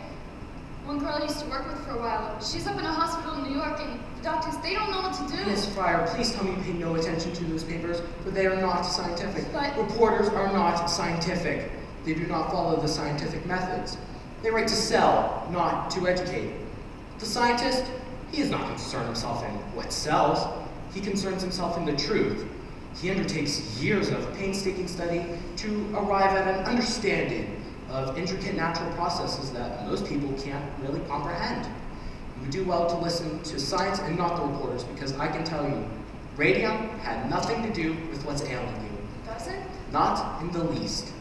One girl I used to work with for a while. She's up in a hospital in New York, and the doctors, they don't know what to do. Miss Fryer, please tell me you pay no attention to newspapers, for they are not scientific. But reporters are not scientific. They do not follow the scientific methods. They write to sell, not to educate. The scientist, he does not concern himself in what sells. He concerns himself in the truth. He undertakes years of painstaking study to arrive at an understanding of intricate natural processes that most people can't really comprehend. You would do well to listen to science and not the reporters, because I can tell you, radium had nothing to do with what's ailing you. Does it? Not in the least.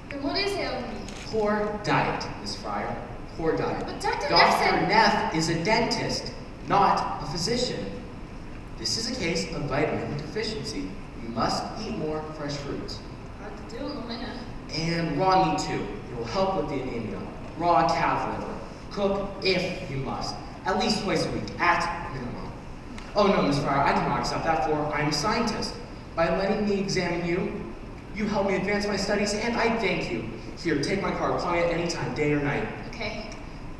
Then what is ailing me? Poor diet, Miss Fryer. Poor diet. But Dr. Neff said... Dr. Neff is a dentist, not a physician. This is a case of vitamin deficiency. You must eat more fresh fruits. Hard to do in the winter. And raw meat too. It will help with the anemia. Raw calf liver. Cook if you must. At least twice a week, at minimum. Oh no, Miss Fryer, I cannot accept that, for I'm a scientist. By letting me examine you, you helped me advance my studies, and I thank you. Here, take my card. Call me at any time, day or night. Okay.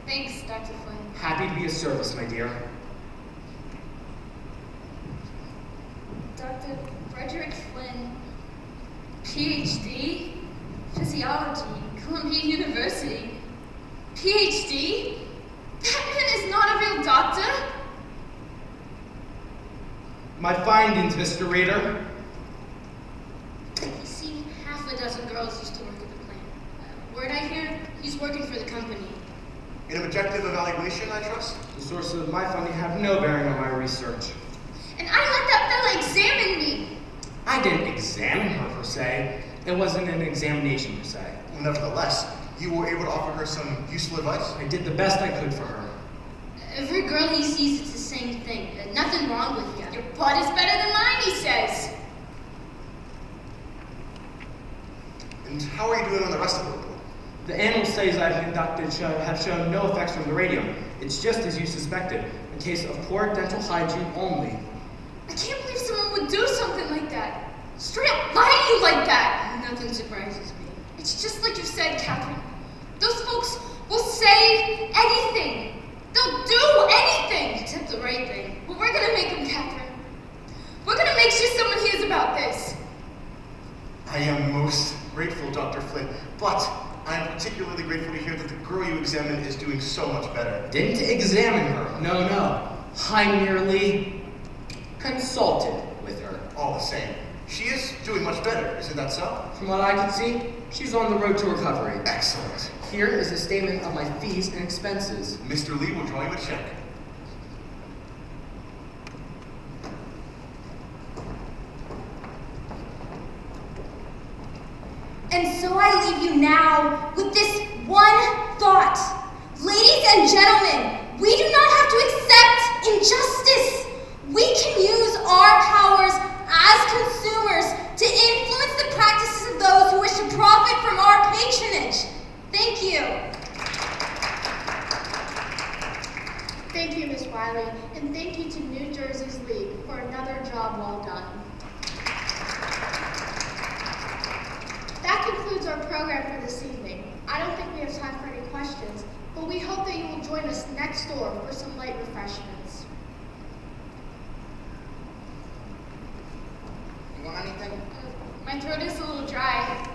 Thanks, Dr. Flynn. Happy to be of service, my dear. Dr. Frederick Flynn, PhD, Physiology, Columbia University. PhD? That man is not a real doctor? My findings, Mr. Reader. You see, half a dozen girls used to work at the plant. Word I hear, he's working for the company. In objective evaluation, I trust? The sources of my funding have no bearing on my research. And I let that fella examine me. I didn't examine her, per se. It wasn't an examination, per se. Well, nevertheless, You were able to offer her some useful advice? I did the best I could for her. Every girl he sees, it's the same thing. There's nothing wrong with you. Your butt is better than mine, he says. And how are you doing on the rest of the report? The animal studies I've conducted have shown no effects from the radium. It's just as you suspected, a case of poor dental hygiene only. I can't believe someone would do something like that. Straight up lie to you like that. Nothing surprises me. It's just like you said, Catherine. Those folks will say anything. They'll do anything. Except the right thing. But we're gonna make them, Catherine. We're gonna make sure someone hears about this. I am most grateful, Dr. Flynn, but I'm particularly grateful to hear that the girl you examined is doing so much better. Didn't examine her. No. I merely consulted with her. All the same, she is doing much better, isn't that so? From what I can see, she's on the road to recovery. Excellent. Here is a statement of my fees and expenses. Mr. Lee will draw you a check. And so I leave you now with this one thought. Ladies and gentlemen, we do not have to accept injustice. We can use our powers as consumers to influence the practices of those who wish to profit from our patronage. Thank you. Thank you, Ms. Wiley, and thank you to New Jersey's League for another job well done. That concludes our program for this evening. I don't think we have time for any questions, but we hope that you will join us next door for some light refreshments. You want anything? My throat is a little dry.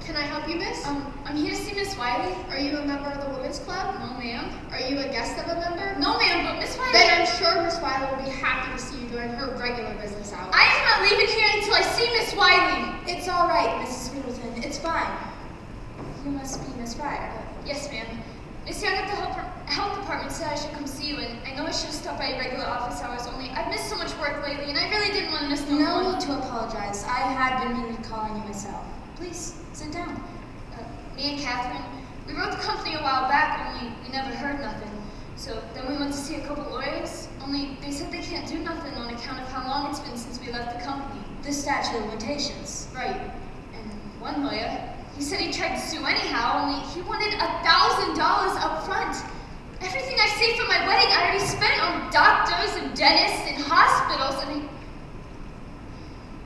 Can I help you, miss? I'm here to see Miss Wiley. Are you a member of the Women's Club? No, ma'am. Are you a guest of a member? No, ma'am, but Miss Wiley... Then I'm sure Miss Wiley will be happy to see you during her regular business hours. I am not leaving here until I see Miss Wiley. It's all right, Mrs. Middleton. It's fine. You must be Miss Fryer. Yes, ma'am. Miss Young at the health department said I should come see you, and I know I should have stopped by regular office hours, only I've missed so much work lately, and I really didn't want to miss no more. No need to apologize. I had been meaning to call on you myself. Please, sit down. Me and Catherine, we wrote the company a while back, only we never heard nothing. So then we went to see a couple lawyers, only they said they can't do nothing on account of how long it's been since we left the company. The statute of limitations. Right. And one lawyer, he said he tried to sue anyhow, only he wanted $1,000 up front. Everything I saved for my wedding I already spent on doctors and dentists and hospitals, and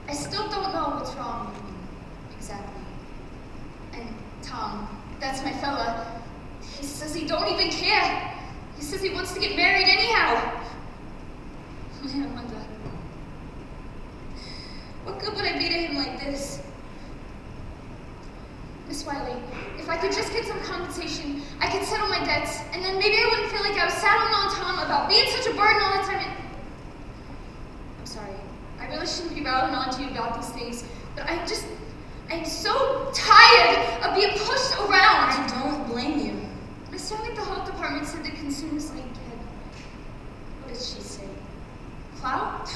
I still don't know what's wrong with me, exactly. And Tom, that's my fella, he says he don't even care. He says he wants to get married anyhow. I wonder, what good would I be to him like this? Miss Wiley, if I could just get some compensation, I could settle my debts, and then maybe I wouldn't feel like I was saddling on Tom about being such a burden all the time. I'm sorry. I really shouldn't be rattling on to you about these things, but I'm so tired of being pushed around. I don't blame you. Miss Young at the health department said the consumers like dead. What did she say? Clout?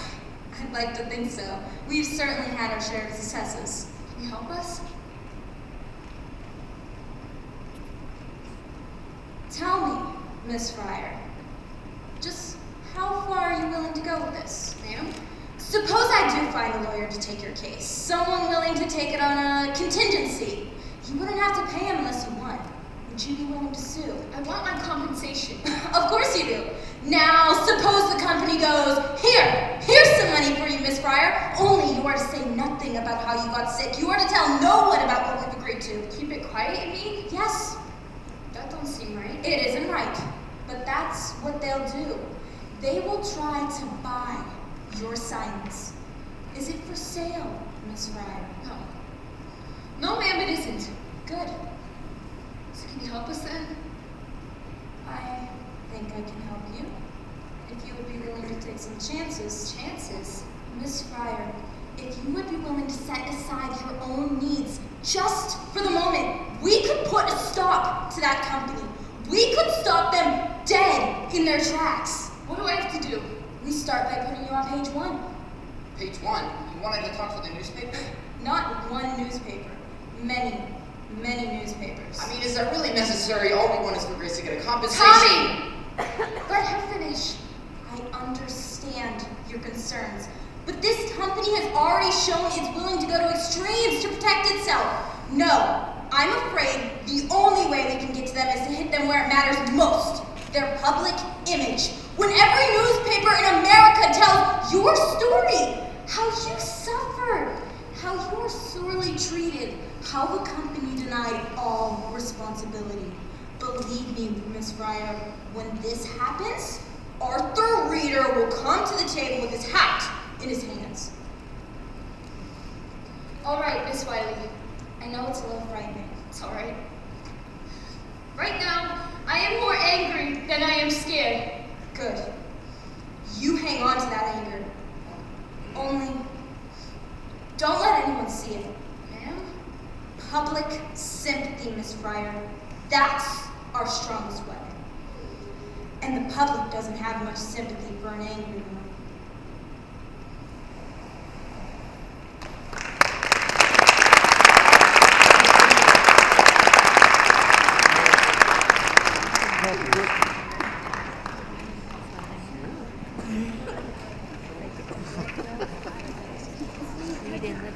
I'd like to think so. We've certainly had our share of successes. Can you help us? Tell me, Miss Fryer, just how far are you willing to go with this? Ma'am? Suppose I do find a lawyer to take your case, someone willing to take it on a contingency. You wouldn't have to pay him unless you won. Would you be willing to sue? I want my compensation. Of course you do. Now, suppose the company goes, here's some money for you, Miss Fryer. Only you are to say nothing about how you got sick. You are to tell no one about what we've agreed to. Keep it quiet, you mean? Yes. That don't seem right. It isn't right, but that's what they'll do. They will try to buy your silence. Is it for sale, Miss Fryer? No. No, ma'am, it isn't. Good. So can you help us then? I think I can help you. If you would be willing to take some chances. Chances? Miss Fryer, if you would be willing to set aside your own needs just for the moment, we could put a stop to that company. We could stop them dead in their tracks. What do I have to do? We start by putting you on page 1. Page 1? You wanted to talk to the newspaper? Not one newspaper. Many newspapers. I mean, is that really necessary? All we want is for Grace to get a compensation. Tommy! Let her finish. I understand your concerns, but this company has already shown it's willing to go to extremes to protect itself. No, I'm afraid the only way we can get to them is to hit them where it matters most, their public image. When every newspaper in America tells your story, how you suffered, how you were sorely treated, how the company denied all responsibility. Believe me, Miss Fryer, when this happens, Arthur Reeder will come to the table with his hat in his hands. All right, Miss Wiley. I know it's a little frightening. It's all right. Right now, I am more angry than I am scared. Good. You hang on to that anger. Only, don't let anyone see it. Ma'am? Public sympathy, Miss Fryer. That's our strongest weapon. And the public doesn't have much sympathy for an angry woman.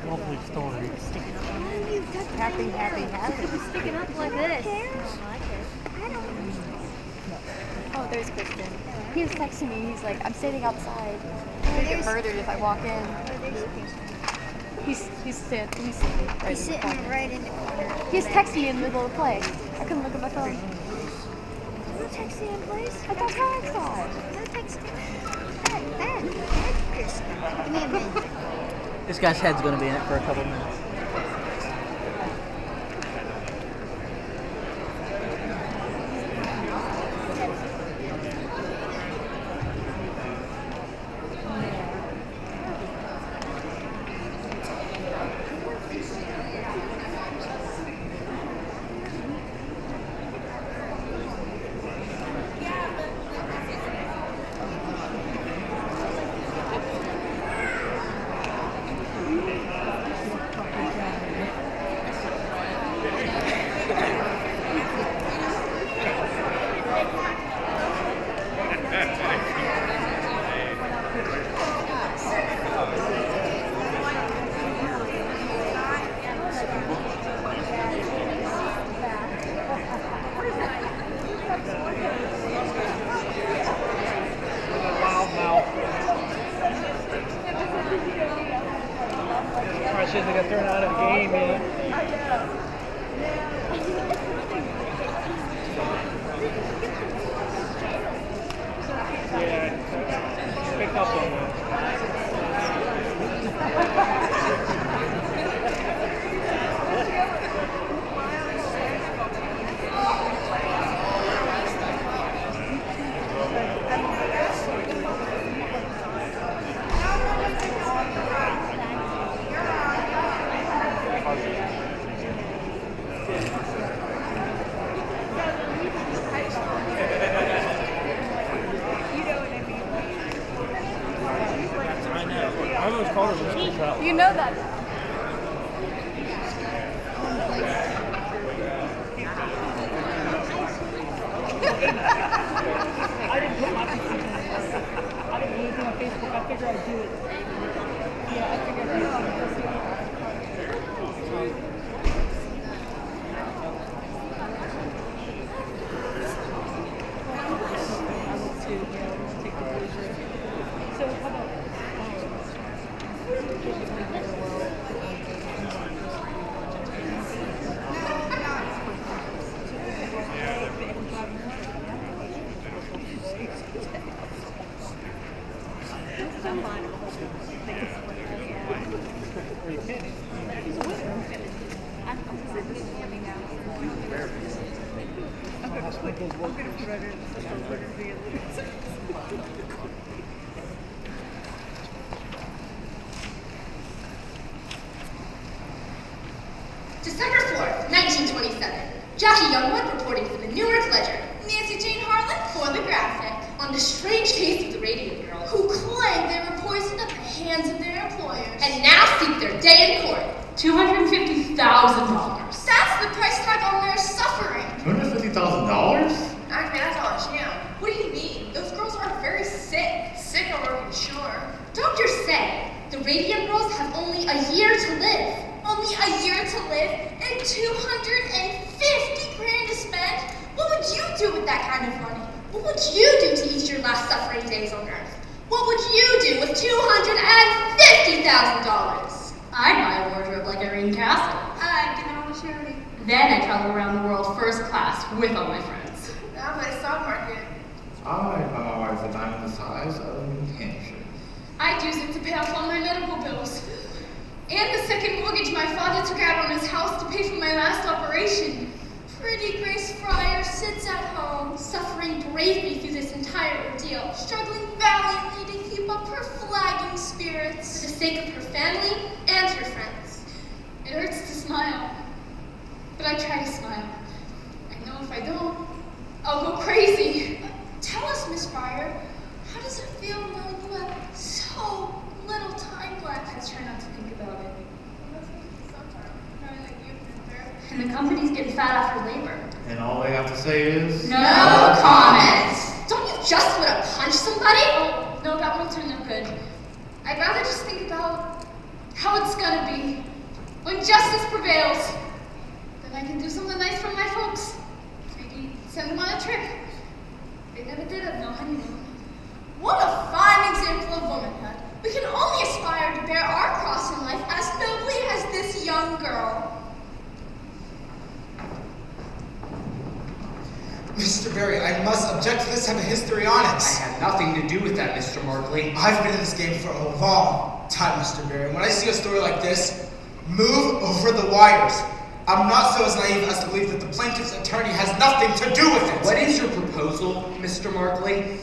Lovely story. Happy. Sticking up like this. Oh, there's Kristen. He was texting me. He's like, I'm standing outside. I'm gonna get murdered if I walk in. He's sitting right in the corner. He's texting me in the middle of the play. I couldn't look at my phone. No texting in place? I got my outside. No texting. Ben, Kristen. Give me a minute. This guy's head's going to be in it for a couple minutes. They got thrown out of the game, man. Yeah, pick up on that. You know that. I didn't put my I didn't do anything on Facebook. I figured I'd do it. Yeah, I figured I'd do it. So how about December 4th, 1927. Jackie Youngwood reporting for the Newark Ledger. Nancy Jane Harlan for the Graphic. On the strange case of the Radium girls who claimed they were poisoned at the hands of their employers and now seek their day in court. $250,000. a year to live, and 250 grand to spend? What would you do with that kind of money? What would you do to ease your last suffering days on Earth? What would you do with $250,000? I'd buy a wardrobe like Irene Castle. I'd give it all to charity. Then I'd travel around the world first class with all my friends. Now play stock market. I buy my wife a diamond the size of New Hampshire. I'd use it to pay off all my medical bills. And the second mortgage my father took out on his house to pay for my last operation. Pretty Grace Fryer sits at home, suffering bravely through this entire ordeal, struggling valiantly to keep up her flagging spirits for the sake of her family and her friends. It hurts to smile, but I try to smile. I know if I don't, I'll go crazy. Tell us, Miss Fryer, how does it feel knowing you have so little time left? I try not to think about it. And the company's getting fat after labor. And all they have to say is... No comment! Don't you just want to punch somebody? Oh, no, that won't turn out good. I'd rather just think about how it's gonna be when justice prevails. Then I can do something nice for my folks. Maybe send them on a trip. They never did have no honeymoon. What a fine example of womanhood. We can only aspire to bear our cross in life as nobly as this young girl. Mr. Barry, I must object to this type of histrionics. I had nothing to do with that, Mr. Markley. I've been in this game for a long time, Mr. Barry. When I see a story like this, move over the wires. I'm not so as naive as to believe that the plaintiff's attorney has nothing to do with it. What is your proposal, Mr. Markley?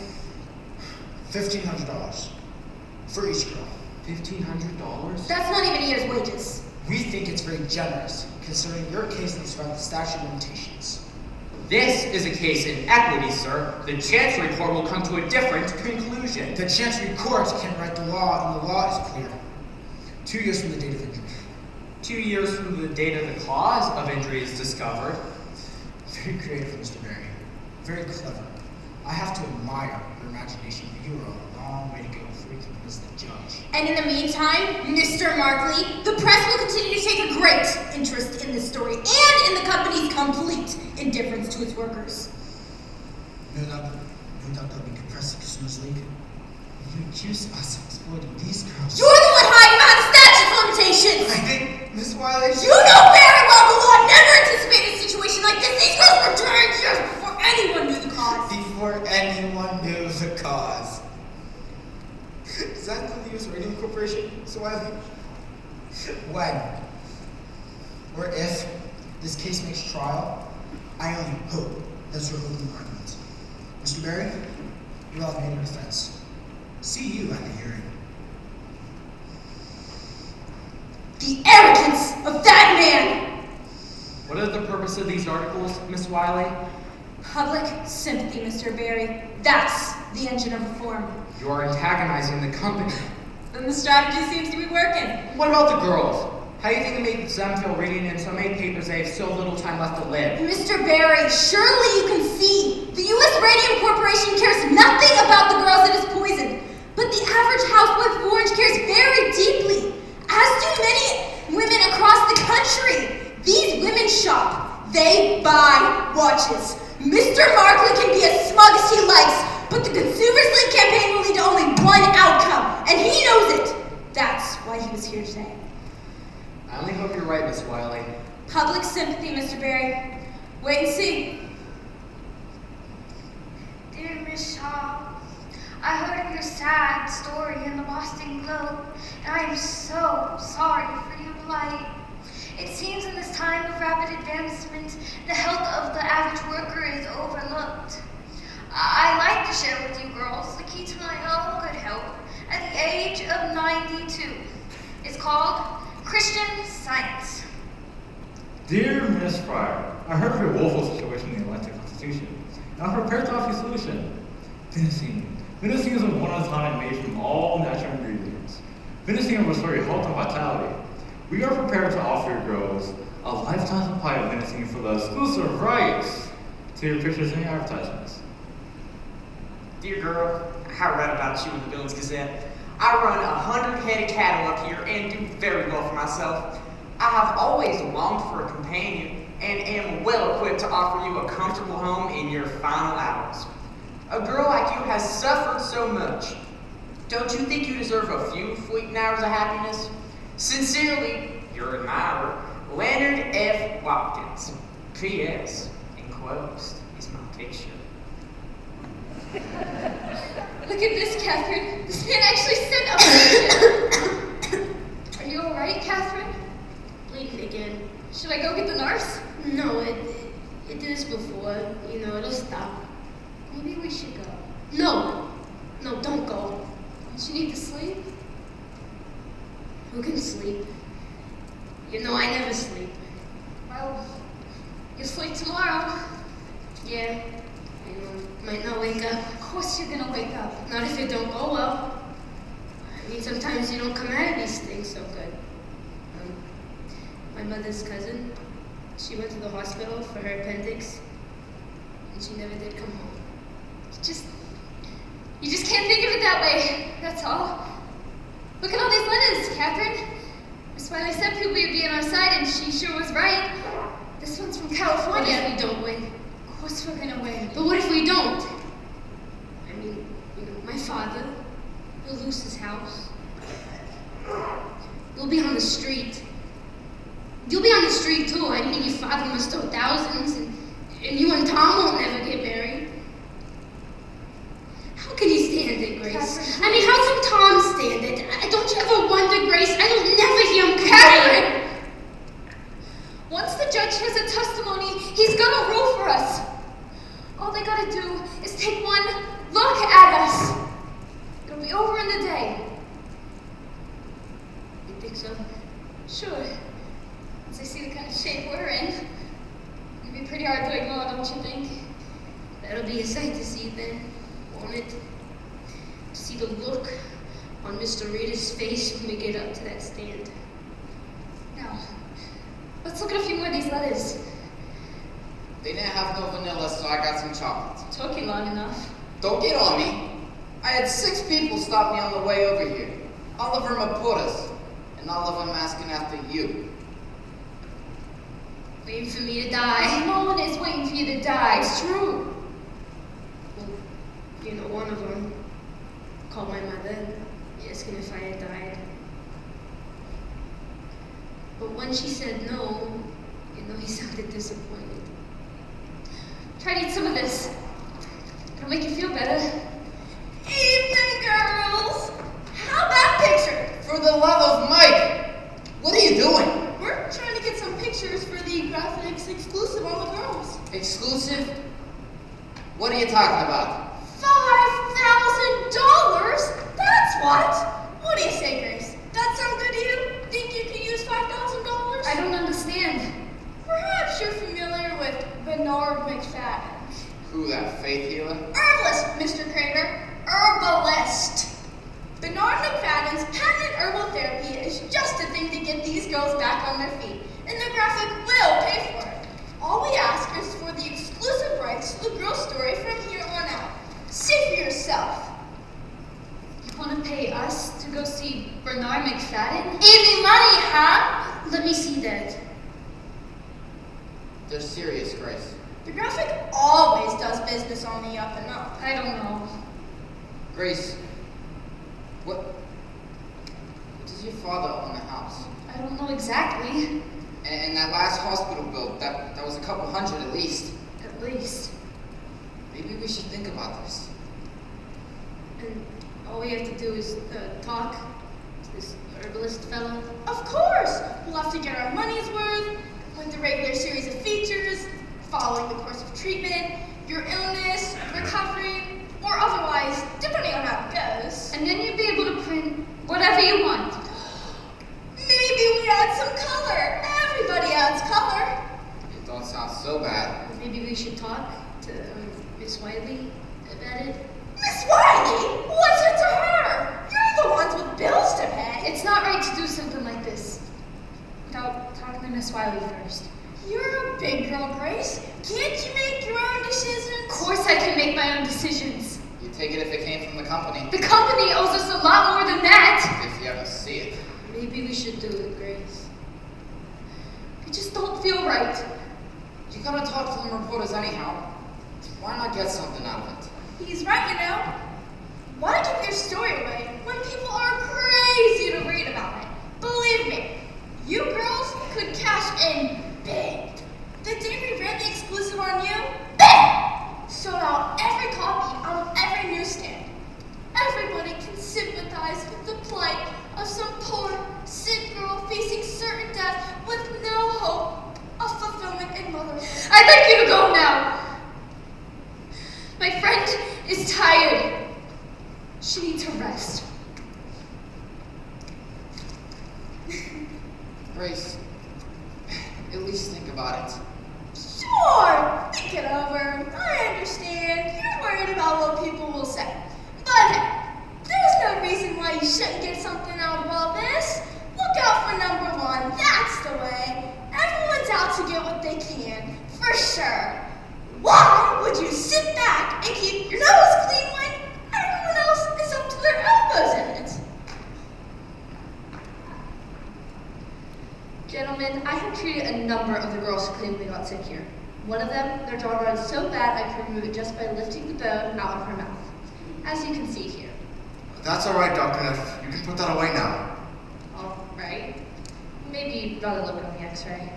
$1,500 for each girl. $1,500? That's not even a year's wages. We think it's very generous, considering your case needs to run the statute of limitations. This is a case in equity, sir. The Chancery Court will come to a different conclusion. The Chancery Court can write the law, and the law is clear. 2 years from the date of injury. 2 years from the date of the cause of injury is discovered. Very creative, Mr. Barry. Very clever. I have to admire your imagination. You are a long way to go before you can as the judge. And in the meantime, Mr. Markley, the press will continue to take a great interest in this story and in the company's complete indifference to its workers. No doubt there'll be good press at Christmas League. You accuse us of exploiting these girls. You're the one hiding behind the statute of limitations! I think, Miss Wiley... You know very well the law never anticipated a situation like this. These girls were turned years before anyone knew the cause. Before anyone knew the cause. Is that the U.S. Radium Corporation, Miss Wiley? When, or if, this case makes trial, I only hope that's your opening argument. Mr. Barry, you all have made your defense. See you at the hearing. The arrogance of that man! What is the purpose of these articles, Miss Wiley? Public sympathy, Mr. Barry. That's the engine of reform. You are antagonizing the company. Then the strategy seems to be working. What about the girls? How do you think it makes them feel reading in so many papers they have so little time left to live? Mr. Barry, surely you can see the U.S. Radium Corporation cares nothing about the girls it has poisoned. But the average housewife of Orange cares very deeply, as do many women across the country. These women shop. They buy watches. Mr. Markley can be as smug as he likes, but the Consumers League campaign will lead to only one outcome, and he knows it. That's why he was here today. I only hope you're right, Miss Wiley. Public sympathy, Mr. Barry. Wait and see. Dear Miss Shaw, I heard of your sad story in the Boston Globe, and I am so sorry for your plight. It seems in this time of rapid advancement, the health of the average worker is overlooked. I like to share with you girls the key to my own good health at the age of 92. It's called Christian Science. Dear Miss Fryer, I heard of your woeful situation in the Atlantic Constitution, and I'm prepared to offer you a solution. Venison. Venison is a one-of-a-kind made from all natural ingredients. Venison will restore your health and vitality. We are prepared to offer your girls a lifetime supply of venison for the exclusive rights to your pictures and your advertisements. Dear girl, I read about you in the Village Gazette. I run 100 head of cattle up here and do very well for myself. I have always longed for a companion and am well equipped to offer you a comfortable home in your final hours. A girl like you has suffered so much. Don't you think you deserve a few fleeting hours of happiness? Sincerely, your admirer, Leonard F. Watkins. P.S. Enclosed is my picture. Look at this, Catherine. This man actually sent a picture. Are you all right, Catherine? Bleeding again. Should I go get the nurse? No, it did this before. You know, it'll stop. Maybe we should go. No, don't go. Don't you need to sleep? Who can sleep? You know, I never sleep. Well, you'll sleep tomorrow. Yeah, I know. Might not wake up. Of course you're gonna wake up. Not if it don't go well. I mean, sometimes you don't come out of these things so good. My mother's cousin, she went to the hospital for her appendix, and she never did come home. You just can't think of it that way. That's all. Look at all these letters, Catherine. Miss Wiley said people would be on our side, and she sure was right. This one's from California. What if we don't win? Of course we're gonna win. But what if we don't? I mean, you know, my father, he'll lose his house. We'll be on the street. You'll be on the street too. I mean, your father must owe thousands, and you and Tom won't never get married. How can you stand it, Grace? Catherine. I mean, how can Tom stand it? Don't you ever wonder, Grace? I don't never hear him complain. Catherine! Once the judge has a testimony, he's gonna rule for us. All they gotta do is take one look at us. It'll be over in a day. You think so? Sure. Once I see the kind of shape we're in, it'll be pretty hard to ignore, don't you think? That'll be a sight to see then, won't it? To see the look on Mr. Rita's face when we get up to that stand. Now, let's look at a few more of these letters. They didn't have no vanilla, so I got some chocolate. Took you long enough. Don't get on me. I had 6 people stop me on the way over here. All of them reporters, and all of them asking after you. Waiting for me to die. No one is waiting for you to die. It's true. Well, you know, one of them called my mother, asking if I had died. But when she said no, you know, he sounded disappointed. Try to eat some of this. It'll make you feel better. Evening, girls. How that picture? For the love of Mike, what are you doing? We're trying to get some pictures for the graphics exclusive on the girls. Exclusive? What are you talking about? $5,000? That's what? What do you say, Grace? That sound good to you? Think you could use $5,000? I don't understand. Perhaps you're familiar with Bernard McFadden. Who, that faith healer? Herbalist, Mr. Crater. Herbalist. Bernard McFadden's patented herbal therapy is just the thing to get these girls back on their feet, and the graphic will pay for it. All we ask is for the exclusive rights to the girl's story from here on out. See for yourself. You want to pay us to go see Bernard McFadden? Easy money, huh? Let me see that. They're serious, Grace. The graphic always does business on the up and up. I don't know. Grace, what does your father own the house? I don't know exactly. And that last hospital bill, that was a couple hundred at least. At least. Maybe we should think about this. And all we have to do is talk to this herbalist fellow. Of course! We'll have to get our money's worth with the regular series of features, following the course of treatment, your illness, recovery, or otherwise, depending on how it goes. And then you'd be able to print whatever you want. Maybe we add some color. Everybody adds color. It don't sound so bad. Maybe we should talk to Miss Wiley about it. Miss Wiley? What's it to her? You're the ones with bills to pay. It's not right to do something like this without talking to Miss Wiley first. You're a big girl, Grace. Can't you make your own decisions? Of course I can make my own decisions. You take it if it came from the company. The company owes us a lot more than that. If you ever see it. Maybe we should do it, Grace. I just don't feel right. You gotta talk to them reporters anyhow. Why not get something out of it? He's right, you know. Why give your story away when people are crazy to read about it? Believe me, you girls could cash in big. The day we ran the exclusive on you, big! Sold out every copy on every newsstand. Everybody can sympathize with the plight of some poor, sick girl facing certain death with no hope of fulfillment in motherhood. I beg you to go now. My friend is tired. She needs her rest. Grace, at least think about it. Sure, think it over. I understand. You're worried about what people will say. But hey, there's no reason why you shouldn't get something out of all this. Look out for number one. That's the way. Everyone's out to get what they can, for sure. Why would you sit back and keep your nose clean when everyone else is up to their elbows in it? Gentlemen, I have treated a number of the girls who claim they got sick here. One of them, their jaw runs so bad I could remove it just by lifting the bone out of her mouth, as you can see here. That's all right, Dr. Neff. You can put that away now. All right. Maybe you'd rather look on the x-ray.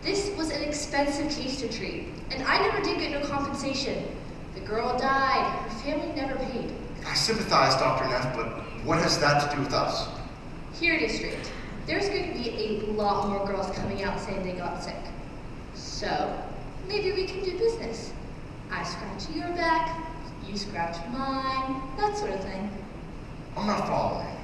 This was an expensive case to treat, and I never did get no compensation. The girl died. Her family never paid. I sympathize, Dr. Neff, but what has that to do with us? Here it is straight. There's going to be a lot more girls coming out saying they got sick. So, maybe we can do business. I scratch your back, you scratch mine, that sort of thing. I'm not following.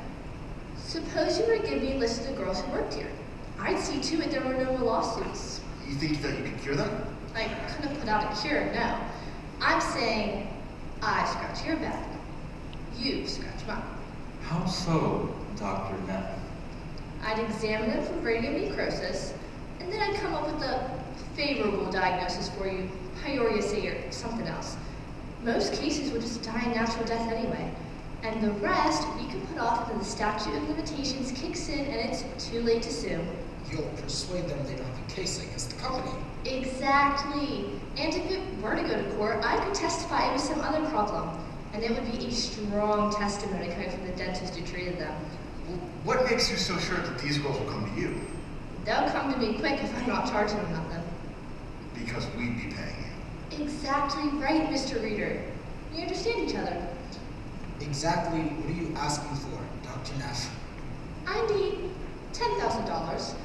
Suppose you were to give me a list of the girls who worked here. I'd see to it there were no more lawsuits. You think that you can cure them? I couldn't put out a cure, no. I'm saying, I scratch your back, you scratch mine. How so, Dr. Neff? I'd examine them for radium necrosis, and then I'd come up with a favorable diagnosis for you, pyorrhea or something else. Most cases would just die a natural death anyway, and the rest we could put off until the statute of limitations kicks in and it's too late to sue. You'll persuade them they don't have a case against the company. Exactly. And if it were to go to court, I could testify it was some other problem, and it would be a strong testimony coming from the dentist who treated them. What makes you so sure that these girls will come to you? They'll come to me quick if I'm not charging them about them. Because we'd be paying you. Exactly right, Mr. Reader. We understand each other. Exactly what are you asking for, Dr. Neff? I need $10,000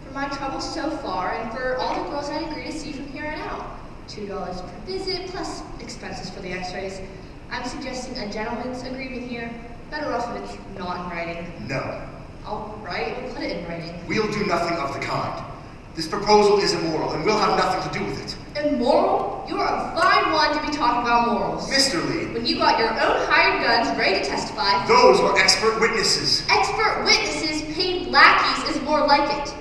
for my trouble so far and for all the girls I agree to see from here on out. $2 per visit plus expenses for the x-rays. I'm suggesting a gentleman's agreement here. Better off if it's not in writing. No. All right, we'll put it in writing. We'll do nothing of the kind. This proposal is immoral, and we'll have nothing to do with it. Immoral? You're a fine one to be talking about morals. Mr. Lee. When you got your own hired guns ready to testify. Those were expert witnesses. Expert witnesses, paid lackeys is more like it.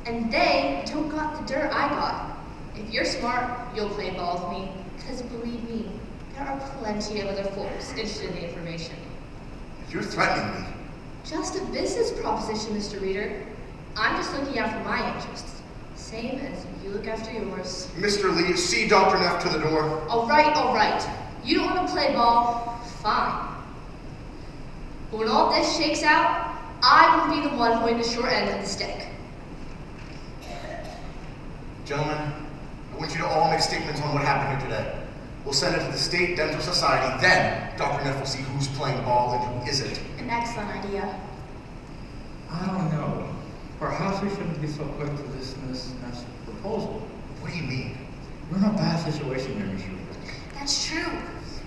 And they don't got the dirt I got. If you're smart, you'll play ball with me. Because believe me, there are plenty of other folks interested in the information. You're threatening me. Just a business proposition, Mr. Reader. I'm just looking out for my interests. Same as you look after yours. Mr. Lee, see Dr. Neff to the door. All right. You don't want to play ball? Fine. But when all this shakes out, I will be the one holding the short end of the stick. Gentlemen, I want you to all make statements on what happened here today. We'll send it to the State Dental Society. Then Dr. Neff will see who's playing ball and who isn't. An excellent idea. I don't know. Perhaps we shouldn't be so quick to dismiss Neff's proposal. What do you mean? We're in a bad situation here, Mr. Reader. That's true.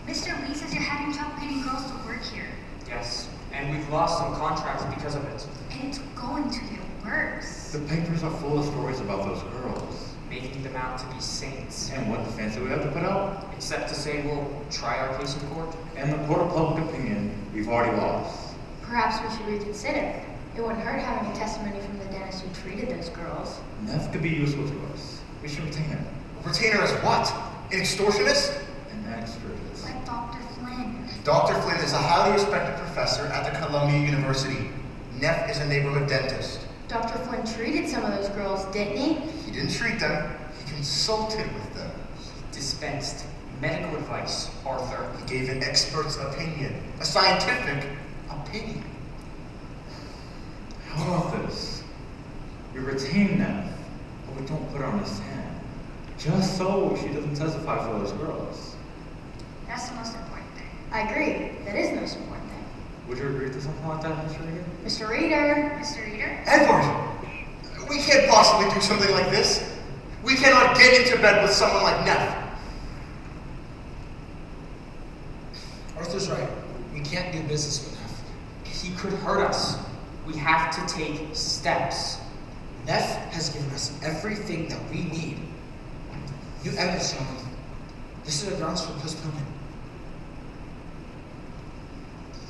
Mr. Lee says you're having trouble getting girls to work here. Yes, and we've lost some contracts because of it. And it's going to get worse. The papers are full of stories about those girls. Making them out to be saints. And what defense do we have to put out? Except to say we'll try our case in court. And the court of public opinion, we've already lost. Perhaps we should reconsider. It wouldn't hurt having a testimony from the dentist who treated those girls. Neff could be useful to us. We should retain her. Retain her as what? An extortionist? An extortionist. Like Dr. Flynn. Dr. Flynn is a highly respected professor at the Columbia University. Neff is a neighborhood dentist. Dr. Flynn treated some of those girls, didn't he? He didn't treat them. He consulted with them. Dispensed medical advice, Arthur. He gave an expert's opinion. A scientific opinion. How about this? We retain them, but we don't put her on the stand. Just so she doesn't testify for those girls. That's the most important thing. I agree. That is the most important thing. Would you agree to something like that, Mr. Reader? Mr. Reader. Mr. Reader? Edward! We can't possibly do something like this. We cannot get into bed with someone like Neff. Arthur's right. We can't do business with Neff. He could hurt us. We have to take steps. Neff has given us everything that we need. New evidence, Sean. This is a grounds for postponement.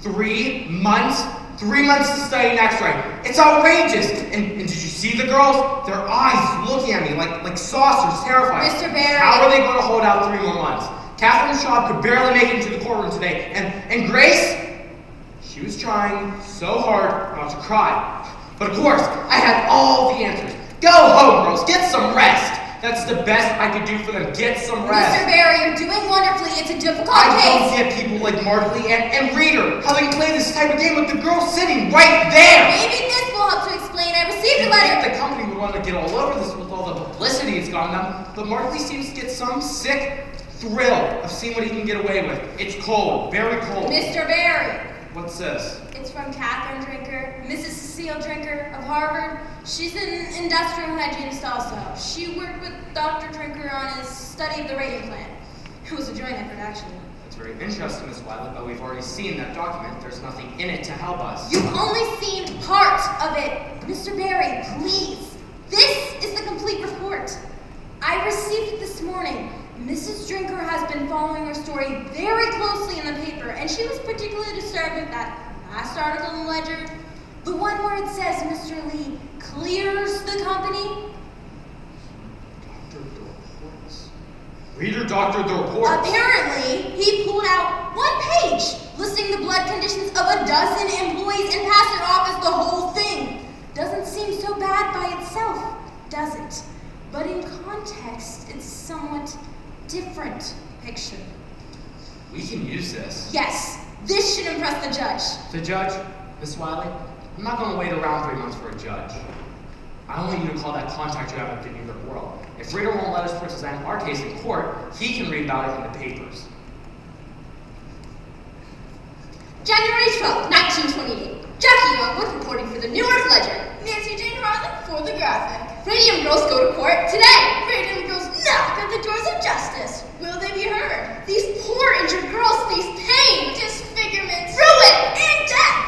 3 months? 3 months to study an X-ray. It's outrageous. And did you see the girls? Their eyes looking at me like saucers, terrified. Mr. Barry. How are they going to hold out 3 more months? Catherine Shaw could barely make it into the courtroom today. And Grace? She was trying so hard not to cry. But of course, I had all the answers. Go home, girls. Get some rest. That's the best I could do for them. Get some rest. Mr. Barry, you're doing wonderfully. It's a difficult I case. don't get people like Markley and Reader how they can play this type of game with the girl sitting right there. Maybe this will help to explain. I received a You'd letter. think the company would want to get all over this with all the publicity it's gotten them, but Markley seems to get some sick thrill of seeing what he can get away with. It's cold, very cold. Mr. Barry. What's this? It's from Catherine Drinker, Mrs. Cecile Drinker of Harvard. She's an industrial hygienist also. She worked with Dr. Drinker on his study of the radium plant. It was a joint effort, actually. It's very interesting, Miss Wiley, but we've already seen that document. There's nothing in it to help us. You've only seen part of it. Mr. Barry, please. This is the complete report. I received it this morning. Mrs. Drinker has been following her story very closely in the paper, and she was particularly disturbed with that last article in the Ledger. The one where it says Mr. Lee clears the company. Doctor the reports. Reader doctored the reports. Apparently, he pulled out 1 page listing the blood conditions of a dozen employees and passed it off as the whole thing. Doesn't seem so bad by itself, does it? But in context, it's somewhat different picture. We can use this. Yes, this should impress the judge. The judge, Miss Wiley, I'm not going to wait around 3 months for a judge. I want you to call that contact you have with the New York World. If Reader won't let us present our case in court, he can read about it in the papers. January 12, 1928. Jackie Youngwood reporting for the New York Ledger. Nancy Jane Harlan for the Graphic. Radium girls go to court today. Radium girls knock at the doors of justice. Will they be heard? These poor injured girls face pain, disfigurement, ruin, and death.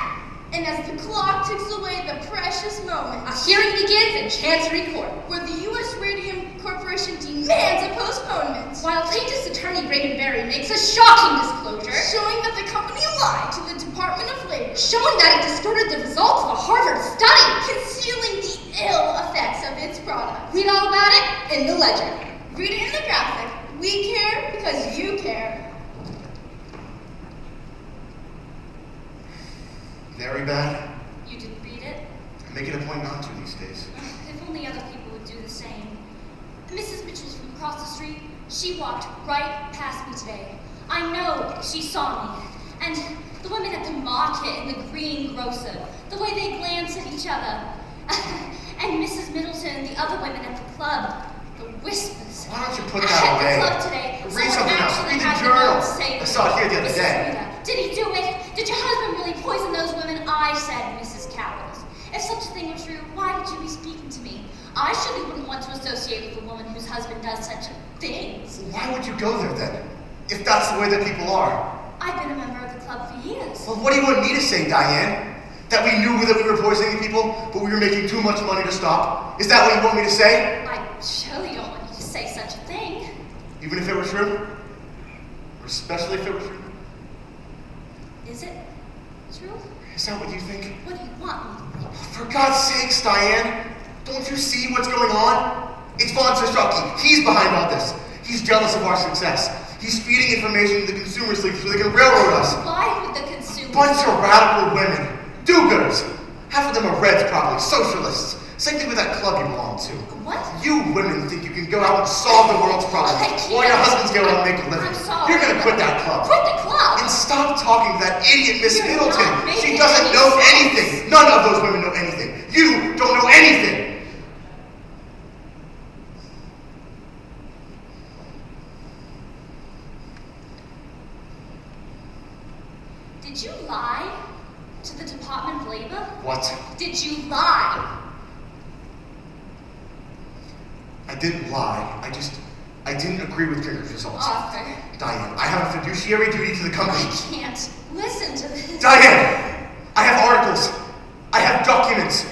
And as the clock ticks away the precious moment, a hearing begins in Chancery Court, where the U.S. Radium Corporation demands a postponement. While plaintiff's attorney Braden Berry makes a shocking disclosure, showing that the company lied to the Department of Labor, showing that it distorted the results of a Harvard study, concealing the ill effects of its product. Read all about it in the Ledger. Read it in the Graphic. We care because you care. Very bad. You didn't read it? I make it a point not to these days. If only other people would do the same. Mrs. Mitchell's from across the street. She walked right past me today. I know she saw me. And the women at the market and the green grocer, the way they glance at each other. And Mrs. Middleton and the other women at the club, the whispers. Why don't you put that away? At the club today, Read something else. actually Read the had journal. notes saying, I saw it here the other Mrs. day. Rita, did he do it? Did your husband really poison those women? I said, Mrs. Cowles. If such a thing were true, why would you be speaking to me? I surely wouldn't want to associate with a woman whose husband does such things. Why would you go there then? If that's the way that people are. I've been a member of the club for years. Well, what do you want me to say, Diane? That we knew that we were poisoning people, but we were making too much money to stop? Is that what you want me to say? I surely don't want you to say such a thing. Even if it were true? Or especially if it were true? Is it true? Is that what you think? What do you want me to think? For God's sakes, Diane! Don't you see what's going on? It's Von Soshoki. He's behind all this. He's jealous of our success. He's feeding information to the consumers league so they can railroad us. Why would the consumers? Bunch of radical women. Do-gooders. Half of them are Reds, probably. Socialists. Same thing with that club you belong to. What? You women think you can go out and solve the world's problems while your husbands go out and make a living. I'm sorry. You're gonna quit that club. Quit the club? And stop talking to that idiot Miss You're Middleton. not making She doesn't any know sense. anything. None of those women know anything. You don't know anything. Did you lie to the Department of Labor? What? Did you lie? I didn't lie. I didn't agree with Drinker's results. Arthur. Diane, I have a fiduciary duty to the company. I can't listen to this. Diane! I have articles. I have documents.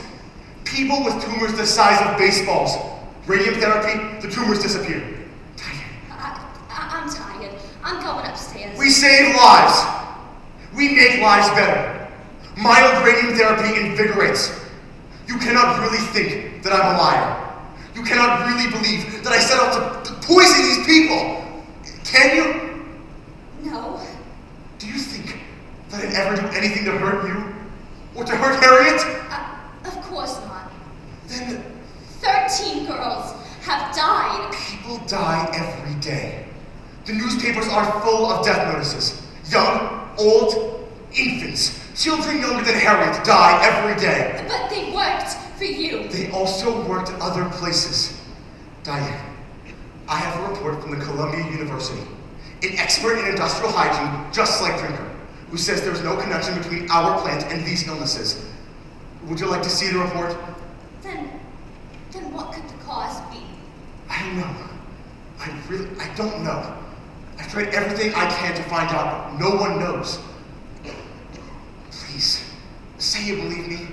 People with tumors the size of baseballs. Radium therapy, the tumors disappear. I'm tired. I'm going upstairs. We save lives. We make lives better. Mild radium therapy invigorates. You cannot really think that I'm a liar. You cannot really believe that I set out to poison these people. Can you? No. Do you think that I'd ever do anything to hurt you? Or to hurt Harriet? Of course not. Then 13 girls have died. People die every day. The newspapers are full of death notices. Young, old, infants, children younger than Harriet die every day. But they worked for you. They also worked other places. Diane, I have a report from the Columbia University, an expert in industrial hygiene just like Drinker, who says there's no connection between our plant and these illnesses. Would you like to see the report? Then what could the cause be? I don't know. I don't know. I've tried everything I can to find out, but no one knows. Please, say you believe me.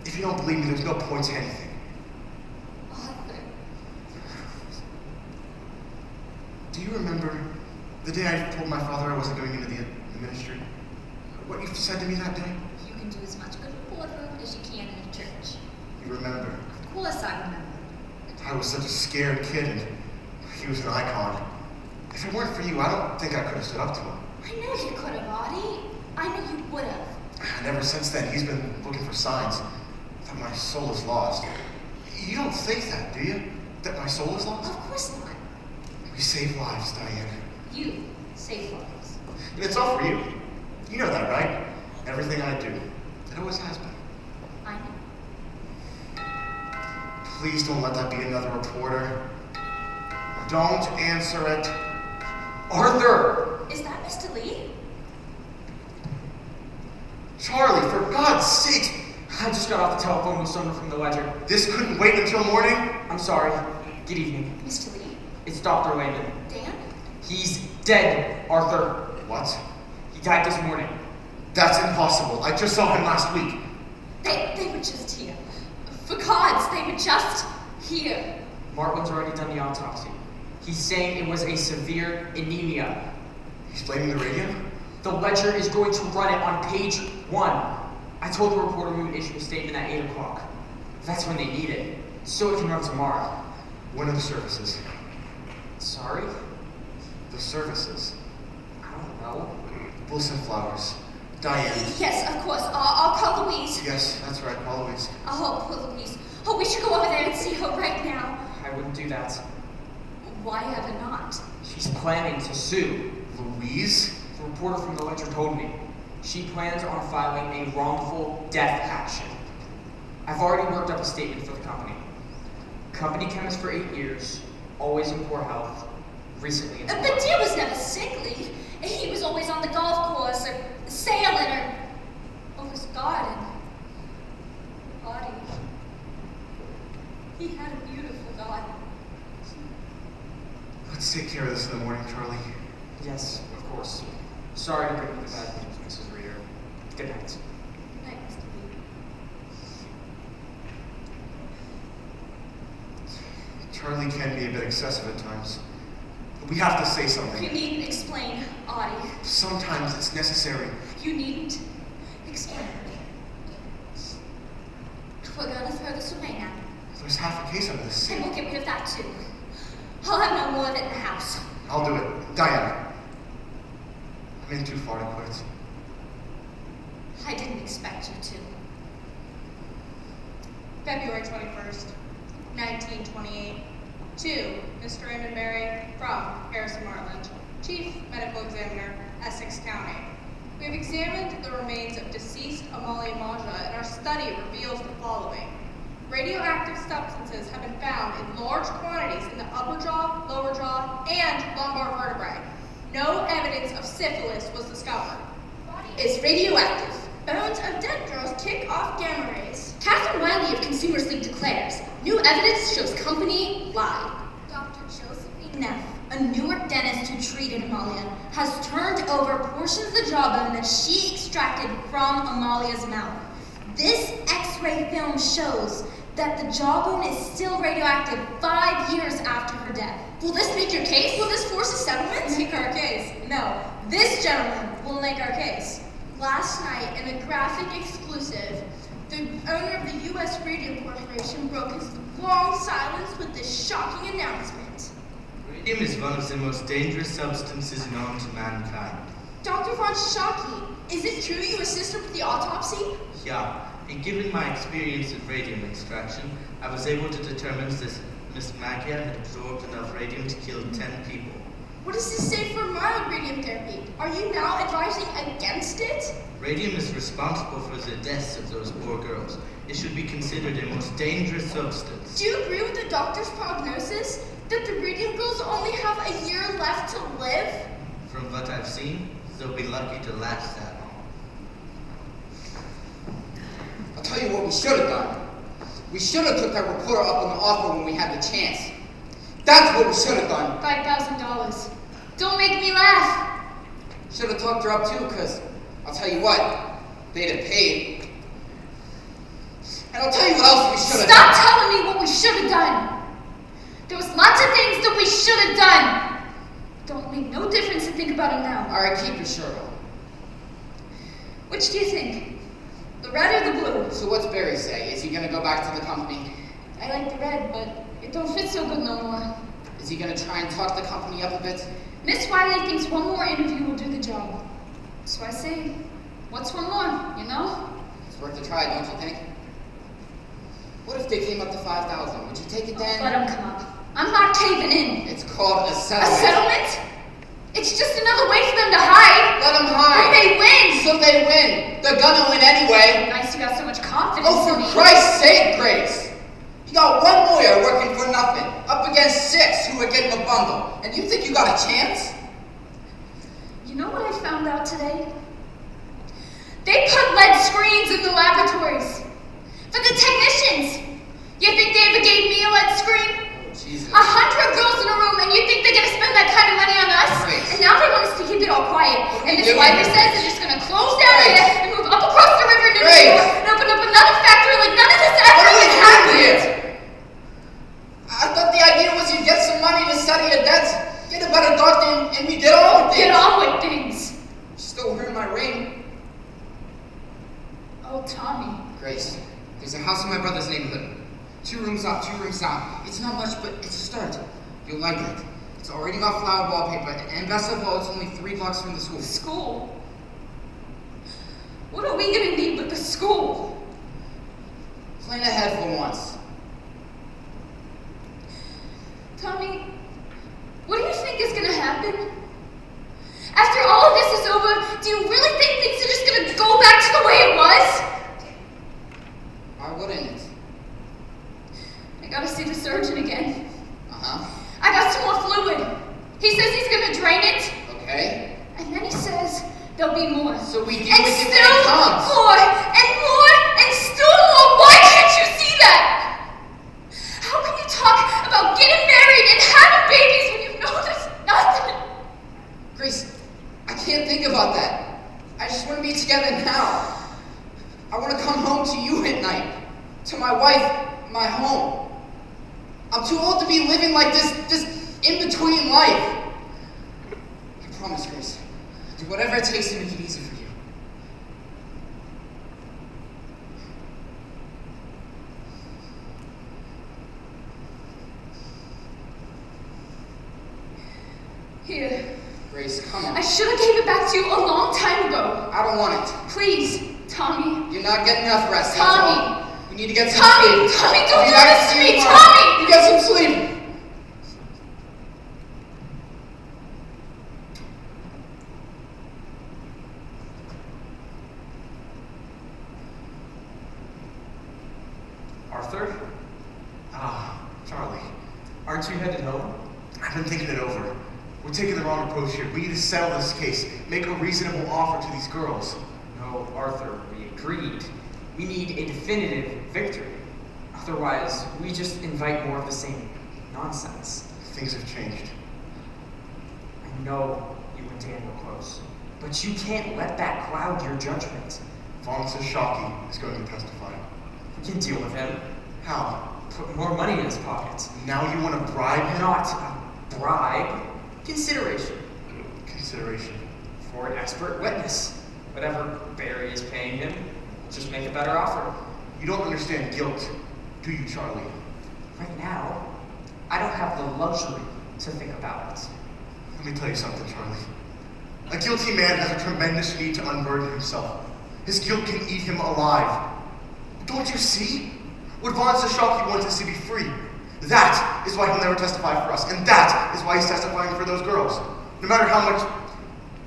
If you don't believe me, there's no point to anything. Arthur. Do you remember the day I told my father I wasn't going into the ministry? What you said to me that day? You can do as much good report work as you can in a church. You remember? Of course I remember. I was such a scared kid, and he was an icon. If it weren't for you, I don't think I could have stood up to him. I know you could have, Audie. I know you would have. And ever since then, he's been looking for signs that my soul is lost. You don't think that, do you? That my soul is lost? Of course not. We save lives, Diane. You save lives. And it's all for you. You know that, right? Everything I do. It always has been. I know. Please don't let that be another reporter. Don't answer it. Arthur! Is that Mr. Lee? Charlie, for God's sake! I just got off the telephone with someone from the Ledger. This couldn't wait until morning? I'm sorry. Good evening. Mr. Lee? It's Dr. Landon. Dan? He's dead, Arthur. What? He died this morning. That's impossible. I just saw him last week. They were just here. For gods, they were just here. Martlin's already done the autopsy. He's saying it was a severe anemia. He's blaming the radium? The Ledger is going to run it on page 1. I told the reporter we would issue a statement at 8 o'clock. That's when they need it, so it can run tomorrow. When are the services? Sorry? The services? I don't know. We'll send flowers. Diane. Yes, of course. I'll call Louise. Yes, that's right, call Louise. Oh, poor Louise. Oh, we should go over there and see her right now. I wouldn't do that. Why ever not? She's planning to sue. Louise? The reporter from the Ledger told me. She plans on filing a wrongful death action. I've already worked up a statement for the company. Company chemist for 8 years, always in poor health, recently in But dear was never sickly. He was always on the golf course or sailing or his garden. Audie. He had a beautiful garden. Let's take care of this in the morning, Charlie. Yes, of course. Sorry to bring you the bad news, Mrs. Reader. Good night. Good night, Mr. Lee. Charlie can be a bit excessive at times. We have to say something. You needn't explain, Audie. Sometimes it's necessary. You needn't explain. We're gonna throw this away now. There's half a case under this sink. And we'll get rid of that too. I'll have no more of it in the house. I'll do it. Diane. I'm in too far to quit. I didn't expect you to. February 21st, 1928. To Mr. Raymond Berry from Harrison Martland, Chief Medical Examiner, Essex County. We have examined the remains of deceased Amalia Maja, and our study reveals the following. Radioactive substances have been found in large quantities in the upper jaw, lower jaw, and lumbar vertebrae. No evidence of syphilis was discovered. Body is radioactive. Bones of dead girls kick off gamma rays. Catherine Wiley of Consumer Sleep declares, new evidence shows company lied. Dr. Josephine Neff, a Newark dentist who treated Amalia, has turned over portions of the jawbone that she extracted from Amalia's mouth. This X-ray film shows that the jawbone is still radioactive 5 years after her death. Will this make your case? Will this force a settlement? Make our case? No. This gentleman will make our case. Last night, in a graphic exclusive, the owner of the U.S. Radium Corporation broke his long silence with this shocking announcement. Radium is one of the most dangerous substances known to mankind. Dr. Von Schocke, is it true you assisted with the autopsy? Yeah, and given my experience in radium extraction, I was able to determine that Miss Magia had absorbed enough radium to kill 10 people. What does this say for mild radium therapy? Are you now advising against it? Radium is responsible for the deaths of those poor girls. It should be considered a most dangerous substance. Do you agree with the doctor's prognosis that the radium girls only have a year left to live? From what I've seen, they'll be lucky to last that long. I'll tell you what we should have done. We should have took that reporter up on the offer when we had the chance. That's what we should have done. $5,000. Don't make me laugh. Should have talked her up too, because I'll tell you what, they'd have paid. And I'll tell you what else we should have done. Stop telling me what we should have done. There was lots of things that we should have done. Don't make no difference to think about it now. All right, keep your shirt on. Which do you think? The red or the blue? So what's Barry say? Is he going to go back to the company? I like the red, but it don't fit so good no more. Is he going to try and talk the company up a bit? Miss Wiley thinks one more interview will do the job. So I say, what's one more, you know? It's worth a try, don't you think? What if they came up to 5,000? Would you take it then? Let them come up. I'm not caving in. It's called a settlement. A settlement? It's just another way for them to hide. Let them hide. But they win. So they win. They're gonna win anyway. Nice you got so much confidence Oh, in me. for Christ's sake, Grace. You got one lawyer working for nothing, up against 6 who are getting a bundle. And you think you got a chance? You know what I found out today? They put lead screens in the laboratories. For the technicians. You think they ever gave me a lead screen? Jesus. 100 girls in a room, and you think they're gonna spend that kind of money on us? Grace. And now they want us to keep it all quiet. And Miss doing Wiley here? says they're just gonna close down Grace. here and move up across the river into New Grace. York and open up another factory like none of this ever What are we even doing happened. here? I thought the idea was you'd get some money to settle your debts, get a better doctor, and we get on with things. Get on with things. Still wearing my ring. Oh, Tommy. Grace, there's a house in my brother's neighborhood. 2 rooms up, 2 rooms down. It's not much, but it's a start. You'll like it. It's already got flower wallpaper, and best of all, it's only 3 blocks from the school. School? What are we gonna need but the school? Plan ahead for once. Tommy, what do you think is gonna happen? After all of this is over, do you really think things are just gonna go back to the way it was? Why wouldn't it? I gotta see the surgeon again. Uh-huh. I got some more fluid. He says he's gonna drain it. Okay. And then he says there'll be more. So we deal And with it when still it comes. more, and more, and still more. Why can't you see that? How can you talk about getting married and having babies when you know there's nothing? Grace, I can't think about that. I just want to be together now. I want to come home to you at night. To my wife, my home. I'm too old to be living like this in-between life. I promise, Grace. Do whatever it takes to make it easy for you. Here. Grace, come on. I should have gave it back to you a long time ago. I don't want it. Please, Tommy. You're not getting enough rest. That's all. Tommy. We need to get some Tommy! sleep. Tommy, don't do Be back this to see me! you tomorrow. Tommy! You get some sleep. Arthur? Ah, Charlie. Aren't you headed home? I've been thinking it over. We're taking the wrong approach here. We need to settle this case. Make a reasonable offer to these girls. No, Arthur, we agreed. We need a definitive victory. Otherwise, we just invite more of the same nonsense. Things have changed. I know you and Dan were close, but you can't let that cloud your judgment. Von Shockey is going to testify. We can deal with him. How? Put more money in his pocket. Now you want to bribe him? Not a bribe. Consideration. Consideration. For an expert witness. Whatever Barry is paying him, just make a better offer. You don't understand guilt, do you, Charlie? Right now, I don't have the luxury to think about it. Let me tell you something, Charlie. A guilty man has a tremendous need to unburden himself. His guilt can eat him alive. Don't you see? What Von Shockey wants is to be free. That is why he'll never testify for us, and that is why he's testifying for those girls. No matter how much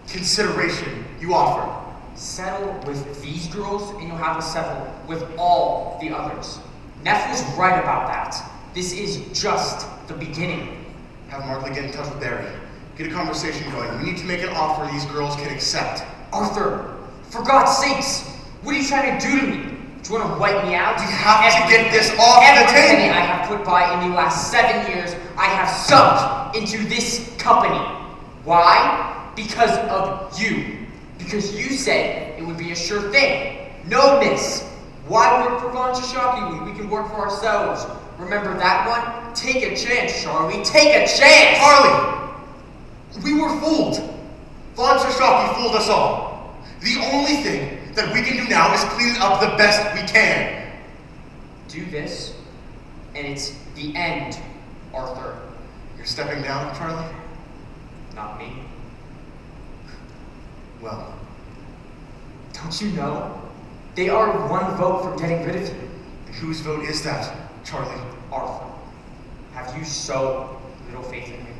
consideration you offer. Settle with these girls, and you'll have to settle with all the others. Neff was right about that. This is just the beginning. Have Markley get in touch with Barry. Get a conversation going. We need to make an offer these girls can accept. Arthur, for God's sakes, what are you trying to do to me? Do you want to wipe me out? You have to get this off the Every penny table. I have put by in the last 7 years, I have sunk into this company. Why? Because of you. Because you said it would be a sure thing. No miss. Why work for Von Shockey when we can work for ourselves? Remember that one? Take a chance, Charlie. Take a chance! Charlie! We were fooled. Von Shockey fooled us all. The only thing that we can do now is clean it up the best we can. Do this, and it's the end, Arthur. You're stepping down, Charlie? Not me. Well. Don't you know? They are one vote from getting rid of you. And whose vote is that, Charlie? Arthur. Have you so little faith in me?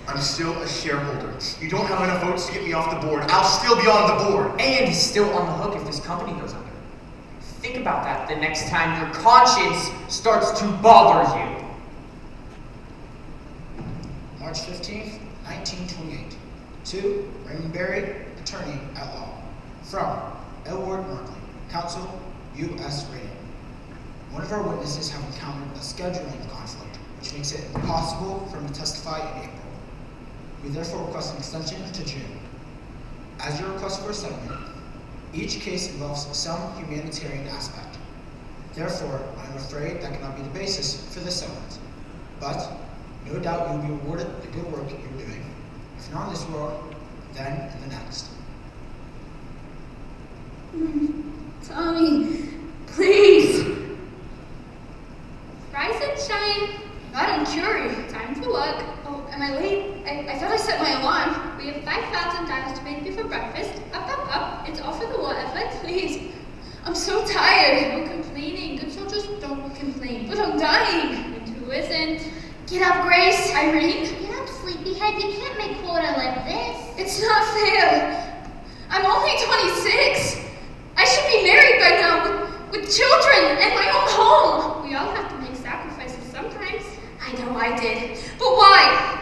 I'm still a shareholder. You don't have enough votes to get me off the board. I'll still be on the board. And he's still on the hook if this company goes under. Think about that the next time your conscience starts to bother you. March 15th, 1928. To Raymond Barry, attorney at law. From Edward Markley, counsel, U.S. Radium. One of our witnesses have encountered a scheduling conflict, which makes it impossible for him to testify in April. We therefore request an extension to June. As your request for a settlement, each case involves some humanitarian aspect. Therefore, I am afraid that cannot be the basis for this settlement. But, no doubt you will be rewarded the good work you are doing, if not in this world, then in the next. Tommy, please. Rise and shine. Madam Curie. Time to work. Oh, am I late? I thought I set my alarm. We have 5,000 dials to make before breakfast. Up, up, up. It's all for the war effort. Please. I'm so tired. No complaining. Good soldiers don't complain. But I'm dying. And who isn't? Get up, Grace. Irene. Get up, sleepyhead. You can't make quota like this. It's not fair. I'm only 26. I should be married by now with children and my own home. We all have to make sacrifices sometimes. I know I did. But why?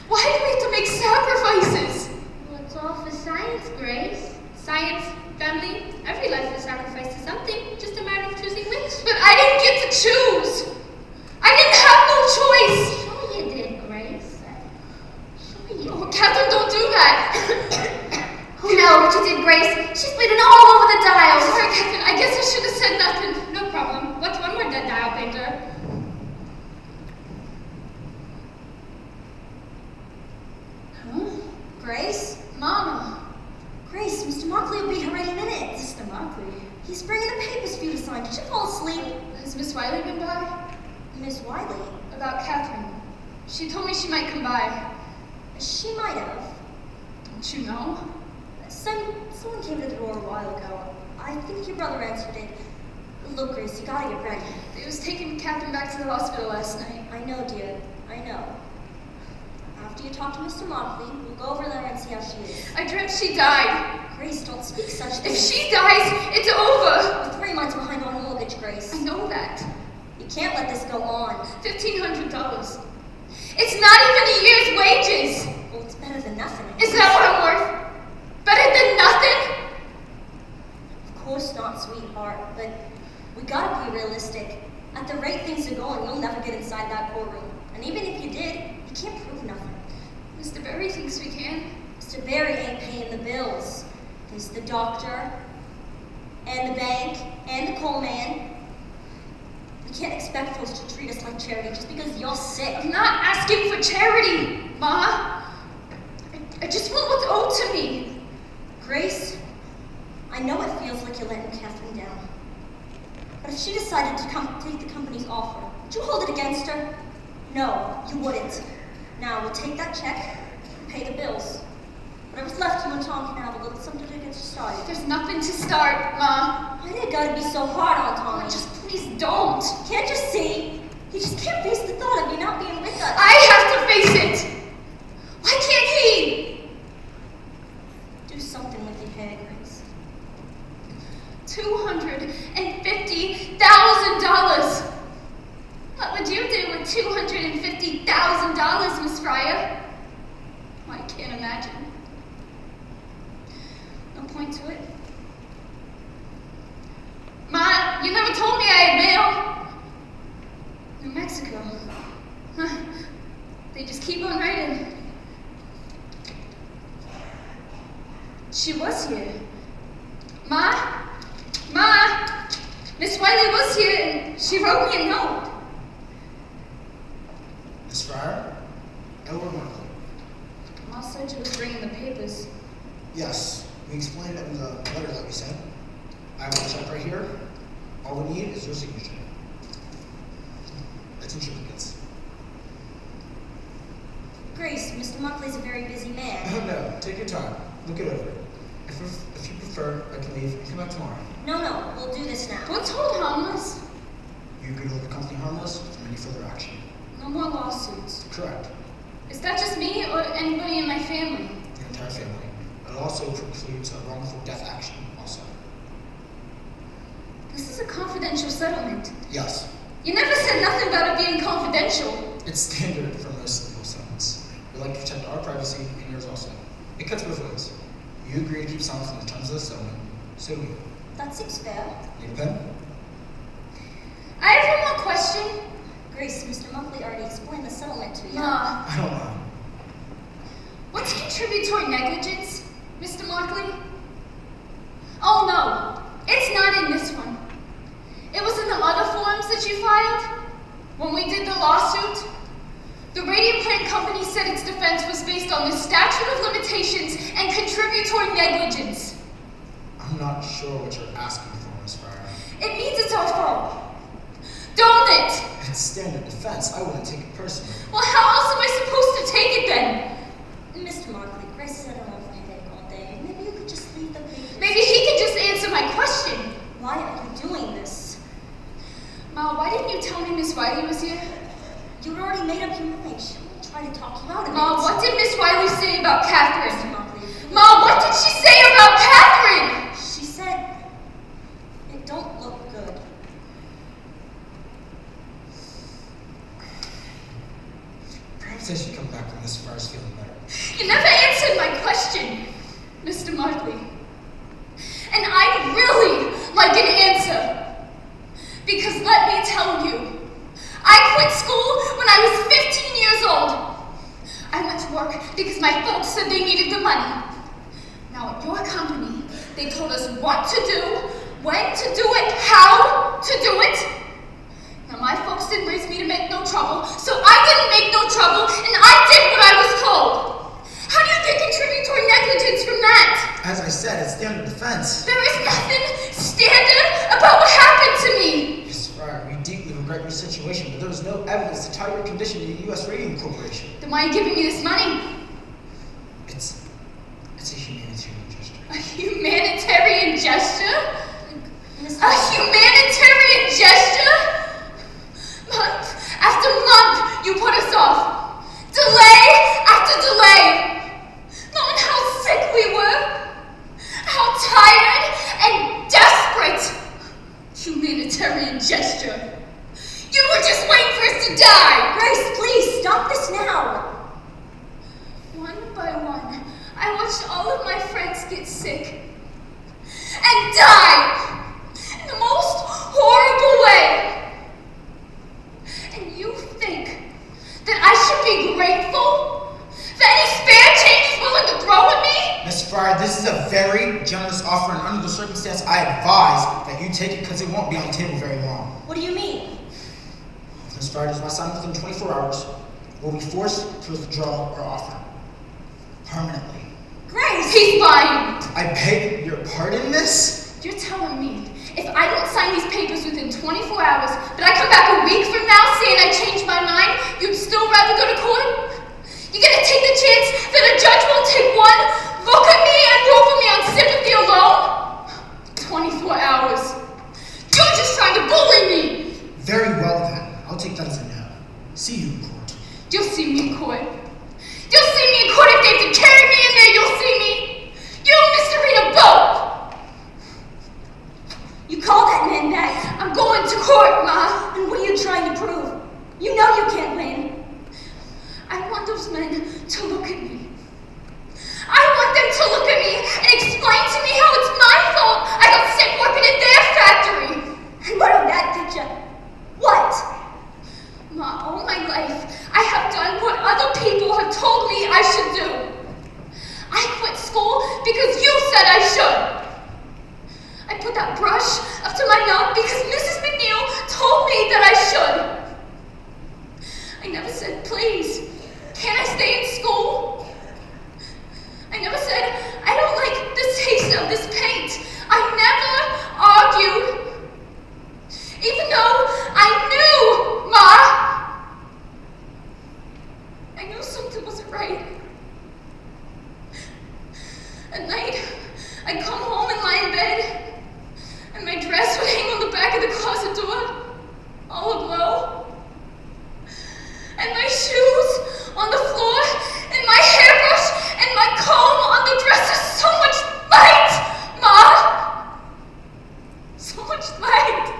Why do we have to make sacrifices? Well, it's all for science, Grace. Science, family, every life is sacrificed to something. Just a matter of choosing which. But I didn't get to choose. I didn't have no choice. Sure you did, Grace. Sure you Oh, did. Catherine, don't do that. Oh no, what you did, Grace. She's bleeding all over the dials. Sorry, Catherine. I guess I should have said nothing. No problem. What's one more dead dial, Painter? Huh? Grace? Mama. Grace, Mr. Markley will be here any minute. Mr. Markley. He's bringing the papers for you to sign. Did you fall asleep? Has Miss Wiley been by? Miss Wiley? About Catherine. She told me she might come by. She might have. Don't you know? Someone came to the door a while ago. I think your brother answered it. Look, Grace, you gotta get ready. They was taking Catherine back to the hospital last night. I know, dear. I know. After you talk to Mr. Mockley, we'll go over there and see how she is. I dreamt she died. Grace, don't speak such things. If she dies, it's over. We're 3 months behind on mortgage, Grace. I know that. You can't let this go on. $1,500. It's not even a year's wages. Well, it's better than nothing. Is that what I'm worth? Better than nothing? Of course not, sweetheart, but we gotta be realistic. At the rate things are going, you'll never get inside that courtroom. And even if you did, you can't prove nothing. Mr. Berry thinks we can. Mr. Berry ain't paying the bills. There's the doctor, and the bank, and the coal man. You can't expect folks to treat us like charity just because you're sick. I'm not asking for charity, Ma. I just want what's owed to me. Grace, I know it feels like you're letting Catherine down. But if she decided to take the company's offer, would you hold it against her? No, you wouldn't. Now, we'll take that check and pay the bills. Whatever's left, you and Tom can have a little something to get you started. There's nothing to start, Ma. Why did it gotta be so hard on Tommy? Just please don't. Can't you see? You just can't face the thought of you not being with us. I have to face it. Why can't he? Do something with your hair, Grace. $250,000. What would you do with $250,000, Miss Fryer? I can't imagine. No point to it. Ma, you never told me I had mail. New Mexico. Huh. They just keep on writing. She was here. Ma, Miss Wiley was here and she wrote me a note. Miss Fryer? Edward Markley. Ma said she was bringing the papers. Yes, we explained it in the letter that we sent. I have a check right here. All we need is your signature. It's in duplicates. Grace, Mr. Muckley's a very busy man. No, take your time. Look it over. If you prefer, I can leave and come back tomorrow. No, we'll do this now. What's hold harmless? You agree to hold the company harmless from any further action. No more lawsuits. Correct. Is that just me or anybody in my family? Your entire family. It also precludes a wrongful death action also. This is a confidential settlement. Yes. You never said nothing about it being confidential. It's standard for most legal settlements. We like to protect our privacy and yours also. It cuts both ways. You agree to keep silence on the terms of the settlement, so do we. That seems fair. Need a pen? I have one more question. Grace, Mr. Muckley already explained the settlement to you. Ma. I don't mind. What's contributory negligence, Mr. Markley? Oh no, it's not in this one. It was in the other forms that you filed when we did the lawsuit. The Radium Plant Company said its defense was based on the statute of limitations and contributory negligence. I'm not sure what you're asking for, Miss Fryer. It means it's our fault. Don't it? It's standard defense. I wouldn't take it personally. Well, how else am I supposed to take it then? Mr. Markley, Grace has had an awful headache all day. Maybe you could just leave the papers. Maybe he can just answer my question. Why are you doing this? Ma, why didn't you tell me Miss Wiley was here? You'd already made up your mind. She wouldn't try to talk you out of it. Ma, what did Miss Wiley say about Catherine? Mr. Markley. Ma, what did she say about Catherine? She said it don't look good. Perhaps I should come back when Miss Fryer's feeling better. You never answered my question, Mr. Markley. And I'd really like an answer. Because let me tell you, I quit school when I was 15 years old. I went to work because my folks said they needed the money. Now at your company, they told us what to do, when to do it, how to do it. Now my folks didn't raise me to make no trouble, so I didn't make no trouble, and I did what I was told. How do you get contributory negligence from that? As I said, it's standard defense. There is nothing standard about what happened to me. Miss Fryer, we deeply regret your situation, but there is no evidence to tie your condition to the U.S. Radium Corporation. Then why are you giving me this money? It's a humanitarian gesture. A humanitarian gesture? A humanitarian get sick and die in the most horrible way. And you think that I should be grateful for any spare change he's willing to throw at me? Miss Fryer, this is a very generous offer, and under the circumstance, I advise that you take it because it won't be on the table very long. What do you mean? Miss Fryer, does not sign within 24 hours, we'll be forced to withdraw our offer. Permanently. Grace! He's lying! I beg your pardon, miss? You're telling me if I don't sign these papers within 24 hours, but I come back a week from now saying I changed my mind, you'd still rather go to court? You're gonna take the chance that a judge won't take one look at me and rule for me on sympathy alone? 24 hours. You're just trying to bully me! Very well then. I'll take that as a no. See you in court. You'll see me in court. You'll see me in court if they have to carry me in there. You'll see me. You and Mr. Rita both. You call that man back? I'm going to court, Ma. And what are you trying to prove? You know you can't win. I want those men to look at me. I want them to look at me and explain to me how it's my fault I got sick working in their factory. And what of that get you? What? Ma, all my life, I have done what other people have told me I should do. I quit school because you said I should. I put that brush up to my mouth because Mrs. McNeil told me that I should. I never said, please, can I stay in school? I never said, I don't like the taste of this paint. I never argued. Even though I knew, Ma, I knew something wasn't right. At night, I'd come home and lie in bed, and my dress would hang on the back of the closet door, all aglow. And my shoes on the floor, and my hairbrush, and my comb on the dresser. So much light, Ma! So much light.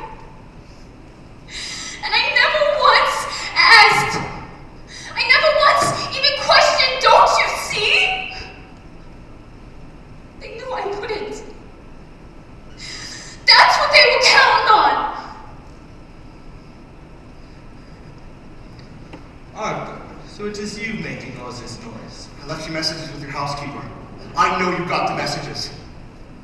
And I never once asked. I never once even questioned, don't you see? They knew I wouldn't. That's what they were counting on. Arthur, so it is you making all this noise. I left you messages with your housekeeper. I know you got the messages.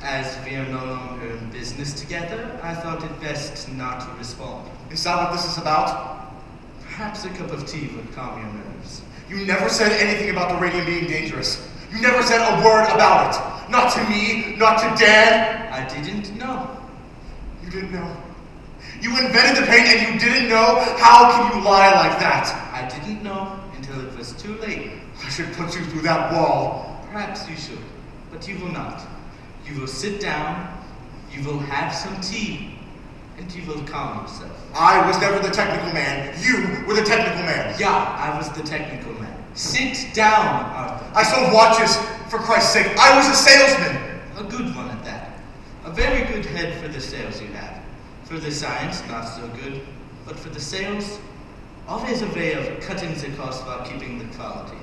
As we are no longer in business together, I thought it best not to respond. Is that what this is about? Perhaps a cup of tea would calm your nerves. You never said anything about the radium being dangerous. You never said a word about it. Not to me, not to Dad. I didn't know. You didn't know. You invented the paint and you didn't know? How can you lie like that? I didn't know until it was too late. I should put you through that wall. Perhaps you should, but you will not. You will sit down, you will have some tea, and you will calm yourself. I was never the technical man. You were the technical man. Yeah, I was the technical man. Sit down, Arthur. I sold watches, for Christ's sake. I was a salesman. A good one at that. A very good head for the sales you have. For the science, not so good. But for the sales, always a way of cutting the cost while keeping the quality.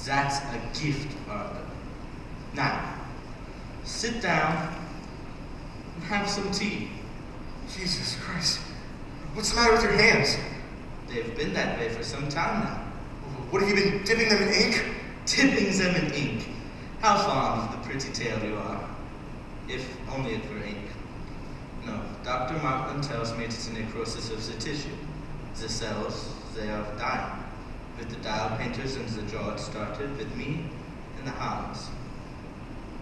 That's a gift, Arthur. Now, sit down and have some tea. Jesus Christ. What's the matter with your hands? They've been that way for some time now. What have you been dipping them in ink? Dipping them in ink. How fond of the pretty tale you are. If only it were ink. No, Dr. Markland tells me it's a necrosis of the tissue. The cells, they are dying. With the dial painters and the jaw it started, with me and the hounds.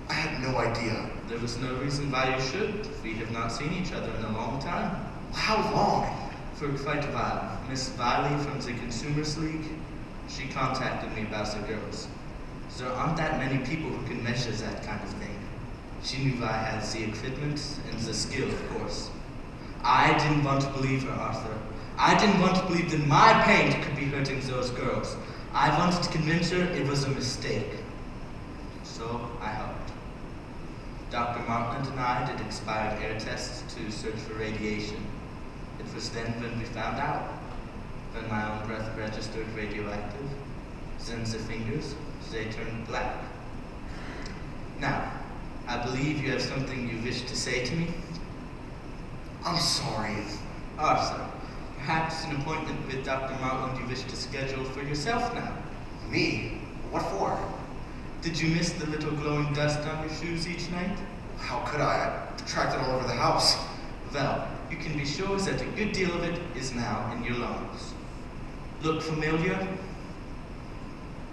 I had no idea. There was no reason why you should. We have not seen each other in a long time. How long? For quite a while. Miss Viley from the Consumers League, she contacted me about the girls. There aren't that many people who can measure that kind of thing. She knew I had the equipment and the skill, of course. I didn't want to believe her, Arthur. I didn't want to believe that my paint could be hurting those girls. I wanted to convince her it was a mistake. So I helped. Dr. Markland and I did expired air tests to search for radiation. It was then when we found out. When my own breath registered radioactive, then the fingers, they turned black. Now, I believe you have something you wish to say to me? I'm sorry. Arthur, perhaps an appointment with Dr. Martland you wish to schedule for yourself now? Me? What for? Did you miss the little glowing dust on your shoes each night? How could I? I tracked it all over the house. Well, you can be sure that a good deal of it is now in your lungs. Look familiar?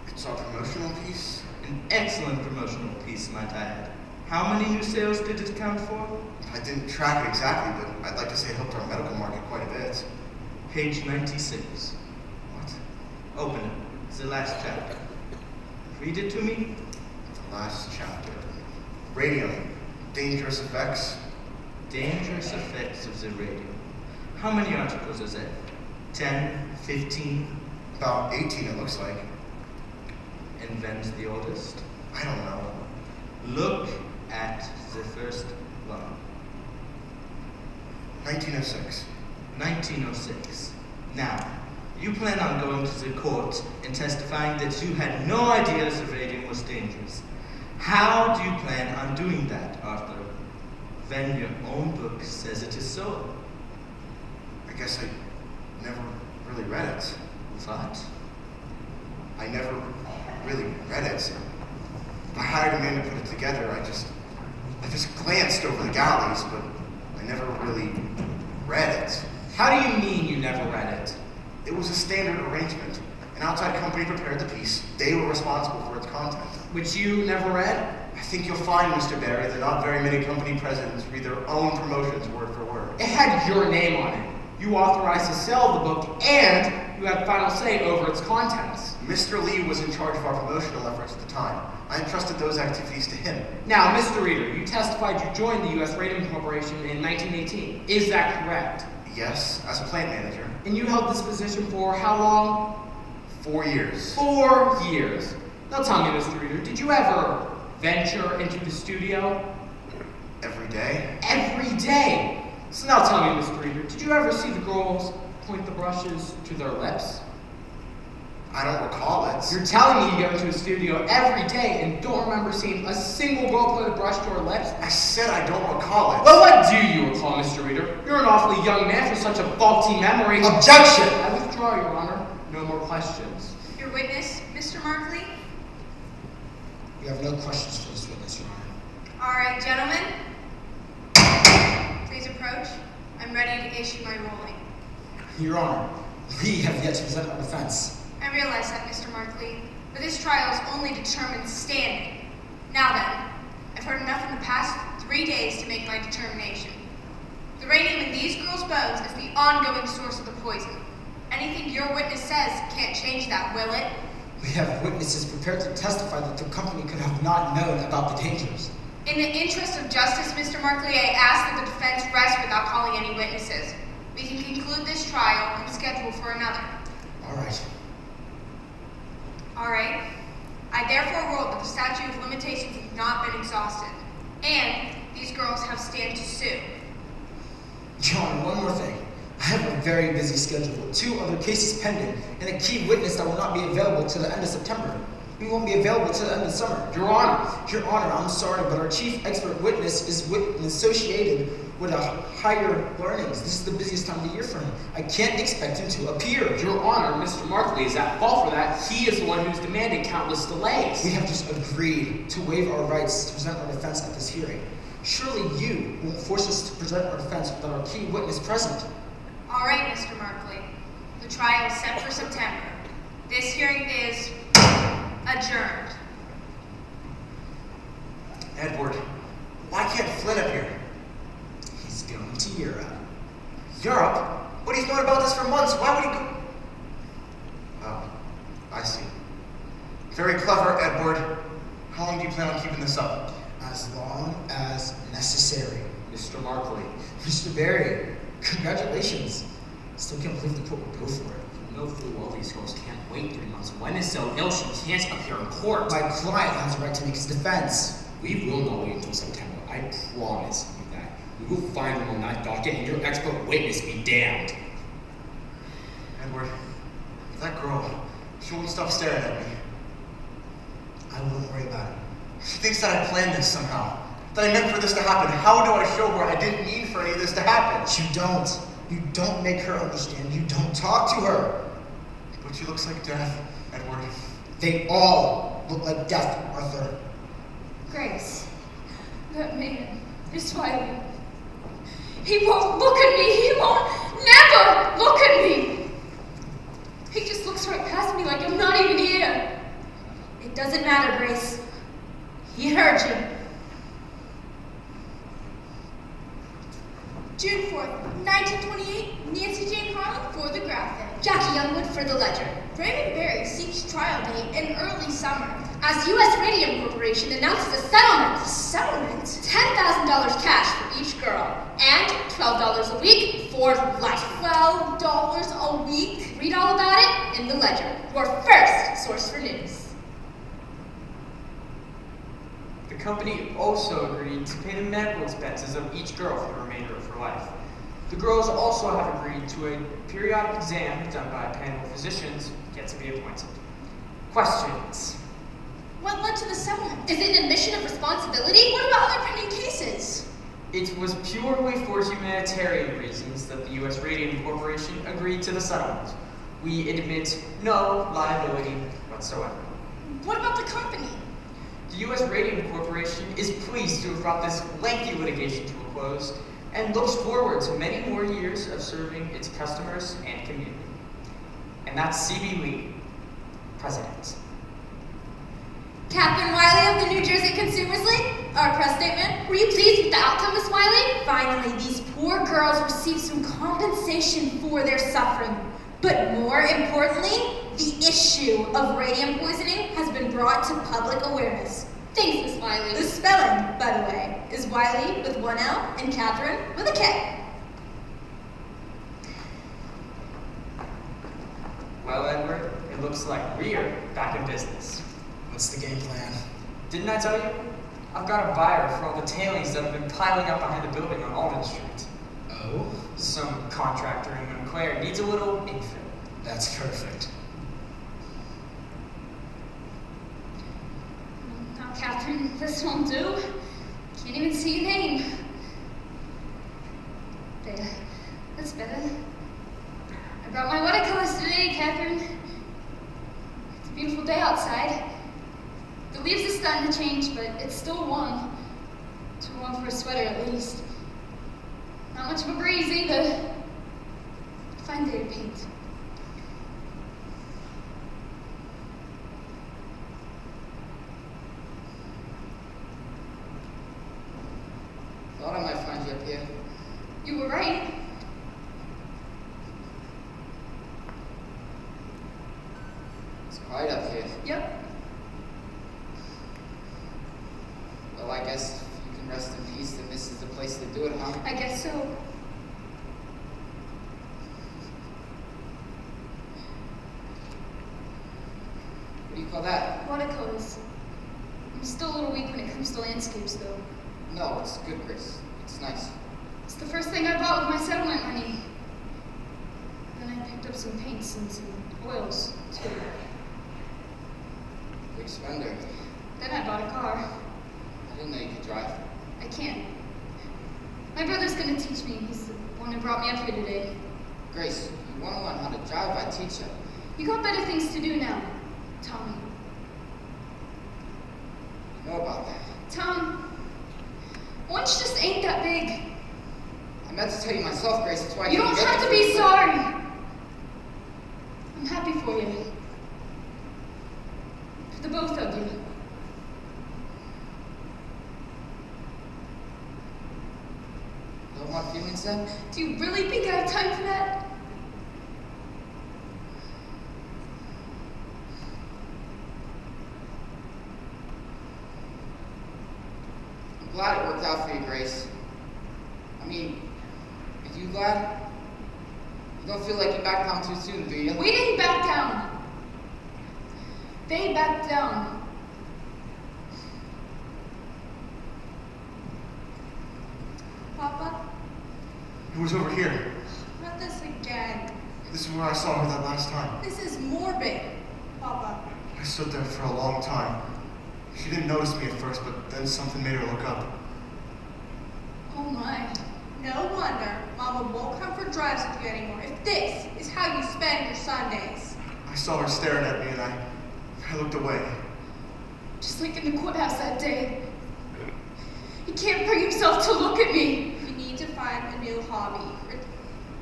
It's our promotional piece? An excellent promotional piece, might I add. How many new sales did it account for? I didn't track it exactly, but I'd like to say it helped our medical market quite a bit. Page 96. What? Open it. It's the last chapter. Read it to me. The last chapter. Radium. Dangerous effects. Dangerous effects of the radium. How many articles is it? 10? 15? About 18, it looks like. And when's the oldest? I don't know. Look at the first one. 1906. 1906. Now, you plan on going to the court and testifying that you had no idea the radium was dangerous. How do you plan on doing that, Arthur, when your own book says it is so? I guess I never really read it. What? I never really read it. I hired a man to put it together. I just glanced over the galleys, but I never really read it. How do you mean you never read it? It was a standard arrangement. An outside company prepared the piece. They were responsible for its content. Which you never read? I think you'll find, Mr. Barry, that not very many company presidents read their own promotions word for word. It had your name on it. You authorized to sell the book, and you had final say over its contents. Mr. Lee was in charge of our promotional efforts at the time. I entrusted those activities to him. Now, Mr. Reader, you testified you joined the U.S. Radium Corporation in 1918. Is that correct? Yes, as a plant manager. And you held this position for how long? 4 years. 4 years. Now tell me, Mr. Reader, did you ever venture into the studio? Every day? Every day! So now tell me, Mr. Reader, did you ever see the girls point the brushes to their lips? I don't recall it. You're telling me you go into a studio every day and don't remember seeing a single girl put a brush to her lips? I said I don't recall it. Well, what do you recall, Mr. Reader? You're an awfully young man for such a faulty memory. Objection! I withdraw, Your Honor. No more questions. Your witness, Mr. Markley? We have no questions for this witness, Your Honor. All right, gentlemen. Please approach. I'm ready to issue my ruling. Your Honor, we have yet to present our defense. I realize that, Mr. Markley, but this trial is only determined standing. Now then, I've heard enough in the past 3 days to make my determination. The radium in these girls' bones is the ongoing source of the poison. Anything your witness says can't change that, will it? We have witnesses prepared to testify that the company could have not known about the dangers. In the interest of justice, Mr. Markley, I ask that the defense rest without calling any witnesses. We can conclude this trial and schedule for another. All right. All right. I therefore rule that the statute of limitations has not been exhausted, and these girls have stand to sue. Your Honor, one more thing. I have a very busy schedule with 2 other cases pending and a key witness that will not be available till the end of September. We won't be available till the end of summer. Your Honor. Your Honor, I'm sorry, but our chief expert witness is associated with a higher learnings. This is the busiest time of the year for him. I can't expect him to appear. Your Honor, Mr. Markley is at fault for that. He is the one who's demanded countless delays. We have just agreed to waive our rights to present our defense at this hearing. Surely you won't force us to present our defense without our key witness present. All right, Mr. Markley. The trial is set for September. This hearing is adjourned. Edward, why can't Flynn appear? He's going to Europe. Europe? But he's known about this for months. Why would he go? Oh, I see. Very clever, Edward. How long do you plan on keeping this up? As long as necessary. Mr. Markley. Mr. Barry, congratulations. Still can't believe the court would go for it. No fool, all these girls can't wait 3 months. Gwen is so ill she can't appear in court. My client has a right to make his defense. We will not wait until September. I promise you that. We will find him on that docket and your expert witness be damned. Edward, that girl, she won't stop staring at me. I wouldn't worry about it. She thinks that I planned this somehow. that I meant for this to happen? How do I show her I didn't mean for any of this to happen? You don't. You don't make her understand. You don't talk to her. But she looks like death, Edward. They all look like death, Arthur. Grace, that man is Wiley. He won't look at me. He won't never look at me. He just looks right past me like I'm not even here. It doesn't matter, Grace. He heard you. June 4th, 1928, Nancy Jane Harlan for the Graphic. Jackie Youngwood for the Ledger. Raymond Berry seeks trial date in early summer. As U.S. Radium Corporation announces a settlement. Settlement? $10,000 cash for each girl. And $12 a week for life. $12 a week? Read all about it in the Ledger, your first source for news. The company also agreed to pay the medical expenses of each girl for the remainder of her life. The girls also have agreed to a periodic exam done by a panel of physicians yet to be appointed. Questions? What led to the settlement? Is it an admission of responsibility? What about other pending cases? It was purely for humanitarian reasons that the U.S. Radium Corporation agreed to the settlement. We admit no liability whatsoever. What about the company? The U.S. Radium Corporation is pleased to have brought this lengthy litigation to a close and looks forward to many more years of serving its customers and community. And that's C.B. Lee, President. Catherine Wiley of the New Jersey Consumers League, our press statement. Were you pleased with the outcome, Miss Wiley? Finally, these poor girls received some compensation for their suffering. But more importantly, the issue of radium poisoning has been brought to public awareness. Thanks, Miss Wiley. The spelling, by the way, is Wiley with one L and Catherine with a K. Well, Edward, it looks like we're back in business. What's the game plan? Didn't I tell you? I've got a buyer for all the tailings that have been piling up behind the building on Alden Street. Oh? Some contractor in Montclair needs a little infill. That's perfect. Now, Catherine, this won't do. Can't even see your name. There. That's better. I brought my watercolors today, Catherine. It's a beautiful day outside. The leaves are starting to change, but it's still warm. Too warm for a sweater, at least. Not much of a breeze, either. Fine day to paint. Thought I might find you up here. You were right. It's quiet up here. Yep. Well, I guess if you can rest in peace, then this is the place to do it, huh? I guess so. What do you call that? Watercolors. I'm still a little weak when it comes to landscapes, though. No, it's good, Grace. It's nice. It's the first thing I bought with my settlement money. Then I picked up some paints and some oils, too. Big spender. Then I bought a car. I didn't know you could drive. I can't. My brother's gonna teach me. He's the one who brought me up here today. Grace, you want to learn how to drive? I teach you. You got better things to do now, Tommy. You know about that. Tom, orange just ain't that big. I meant to tell you myself, Grace. That's why You don't have to be sorry. I'm happy for you. For the both of you. No more feelings then? Do you really think I have time for that? I'm glad it worked out for you, Grace. I mean, are you glad? You don't feel like you backed down too soon, do you? We didn't back down. They backed down. Papa, It was over here. not this again. This is where I saw her that last time. This is morbid, Papa. I stood there for a long time. She didn't notice me at first, but then something made her look up. how you spend your Sundays. I saw her staring at me and I looked away. Just like in the courthouse that day. He can't bring himself to look at me. You need to find a new hobby.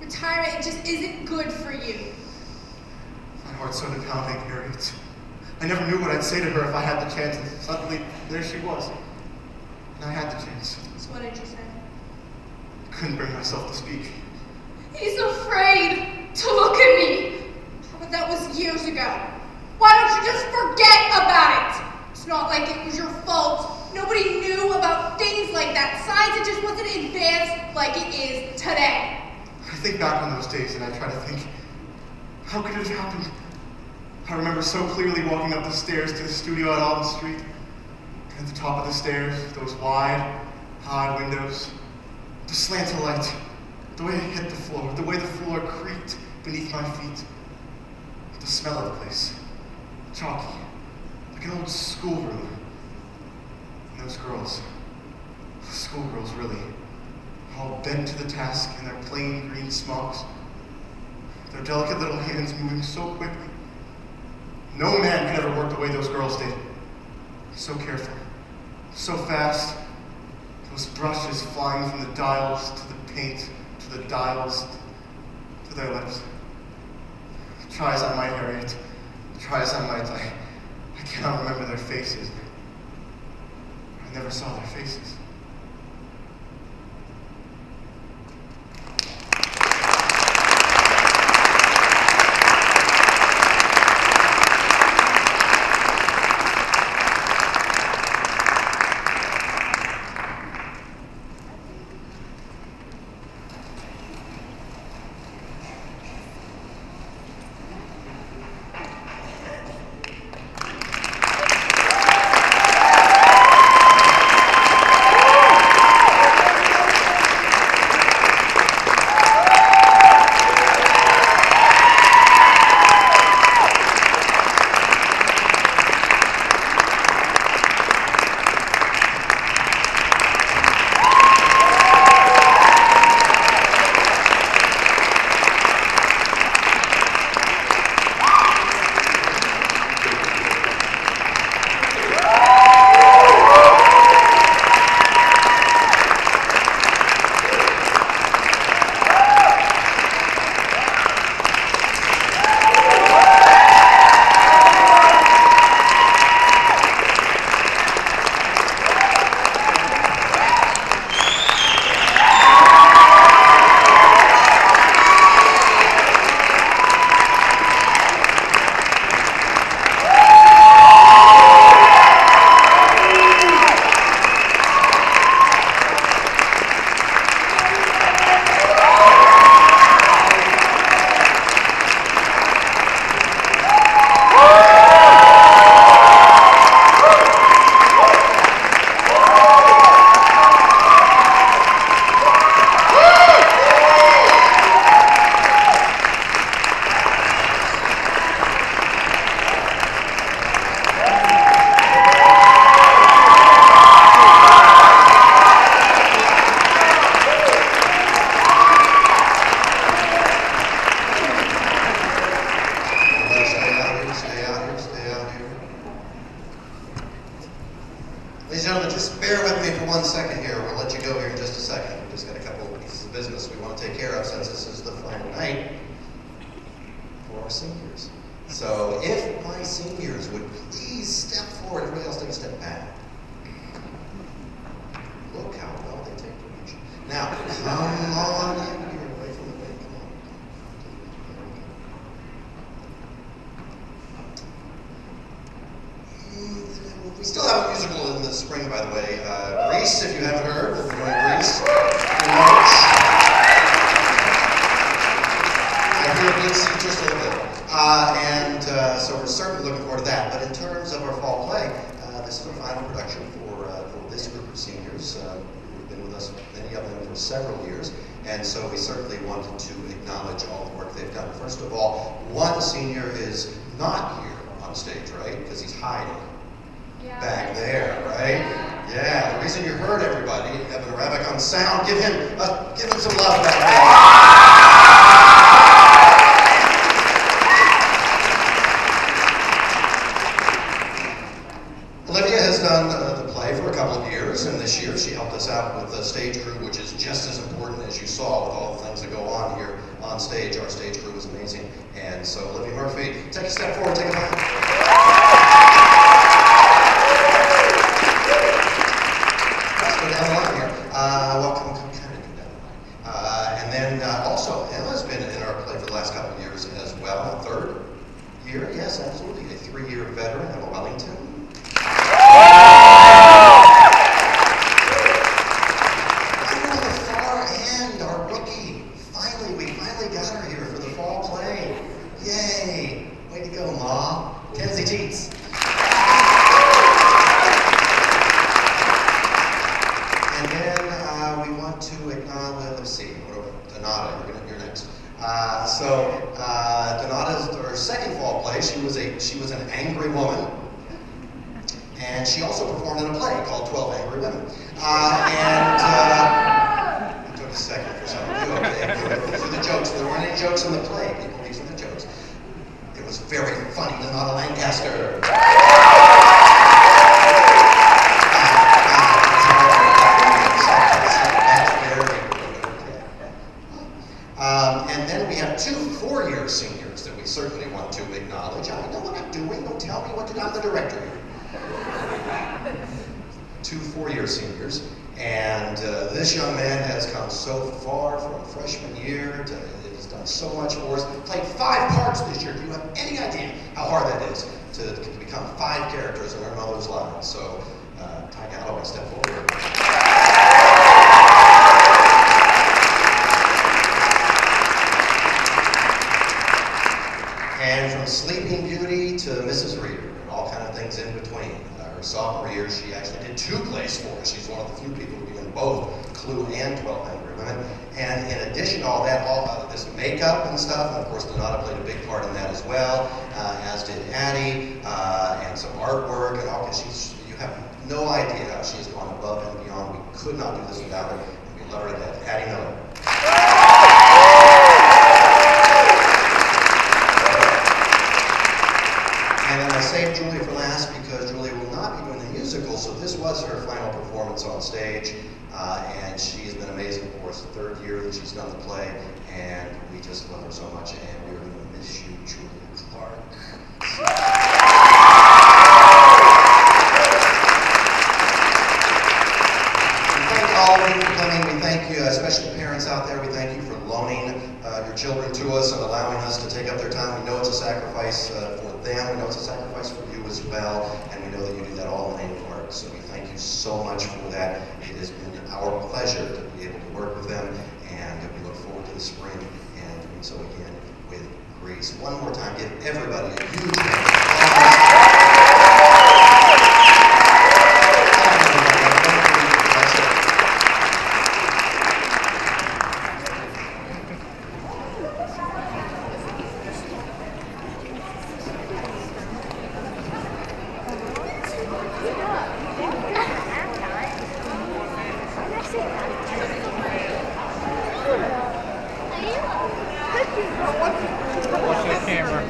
Retirement just isn't good for you. My heart started pounding, Harriet. I never knew what I'd say to her if I had the chance, and suddenly there she was. And I had the chance. So what did you say? I couldn't bring myself to speak. He's afraid to look at me. But that was years ago. Why don't you just forget about it? It's not like it was your fault. Nobody knew about things like that. Science, it just wasn't advanced like it is today. I think back on those days and I try to think, how could it have happened? I remember so clearly walking up the stairs to the studio at Alden Street. At the top of the stairs, those wide, high windows, the slant of light, the way it hit the floor, the way the floor creaked beneath my feet, the smell of the place, chalky, like an old schoolroom. And those girls, schoolgirls really, all bent to the task in their plain green smocks, their delicate little hands moving so quickly. No man could ever work the way those girls did. So careful, so fast. Those brushes flying from the dials to the paint, to the dials, to their lips. Try as I might, Harriet, try as I might, I cannot remember their faces. I never saw their faces. Ladies and gentlemen, just bear with me for 1 second here. We'll let you go here in just a second. We've just got a couple of pieces of business we want to take care of since this is the final night for our seniors. So if my seniors would please step forward, everybody else take a step back. Look how well they take to each. Now, come on in here, away from the way, come on. We still have a musical in the spring, by the way. Grease, if you haven't heard, we'll be doing Grease in March. I hear Blitz just a little bit. So we're certainly looking forward to that. But in terms of our fall play, this is our final production for this group of seniors. Who've been with us, many of them, for several years. And so we certainly wanted to acknowledge all the work they've done. First of all, one senior is not here on stage, right? Because he's hiding. Back there, right? Yeah, the reason you heard everybody, Evan Arabic on sound, give him some love back there. stage crew, which is just as important as you saw with all the things that go on here on stage. Our stage crew is amazing. And so, Olivia Murphy, take a step forward, take a moment. Let's go down the line here. Welcome, come try to do down the line. And then also, Emma's been in our play for the last couple of years as well. A third year, yes, absolutely. A 3-year veteran, Emma Wellington. Donata's her second fall play. She was an angry woman, and she also performed in a play called 12 Angry Women. It took a second for some of you. Okay, these are the jokes. There weren't any jokes in the play. People, these were the jokes. It was very funny. Donata Lancaster. And then we have 2 4-year seniors that we certainly want to acknowledge. I know what I'm doing. Don't tell me what to do. I'm the director here. 2 4-year seniors. And this young man has come so far from freshman year to he's done so much for us. Played 5 parts this year. Do you have any idea how hard that is to become 5 characters in our mother's lives? So, Ty Galloway, step forward. And from Sleeping Beauty to Mrs. Reader, and all kind of things in between. Her sophomore year, she actually did 2 plays for us. She's one of the few people who do both Clue and 12 Angry Women. And in addition to all that, this makeup and stuff, and of course Donata played a big part in that as well, as did Addie, and some artwork, and all. You have no idea how she has gone above and beyond. We could not do this without her, and we love her to death. Addie Miller. And then I saved Julie for last because Julie will not be doing the musical, so this was her final performance on stage, and she has been amazing for us. The 3rd year that she's done the play, and we just love her so much, and we're going to miss you, Julia Clark. We thank all of you for coming. We thank you, especially parents out there, we thank you for loaning your children to us and allowing us to take up their time. We know it's a sacrifice for them. We know it's a sacrifice for you as well, and we know that you do that all in the name of art. So we thank you so much for that. It has been our pleasure to be able to work with them, and we look forward to the spring and doing so again with Grace. One more time, give everybody a huge round of applause. Watch the camera.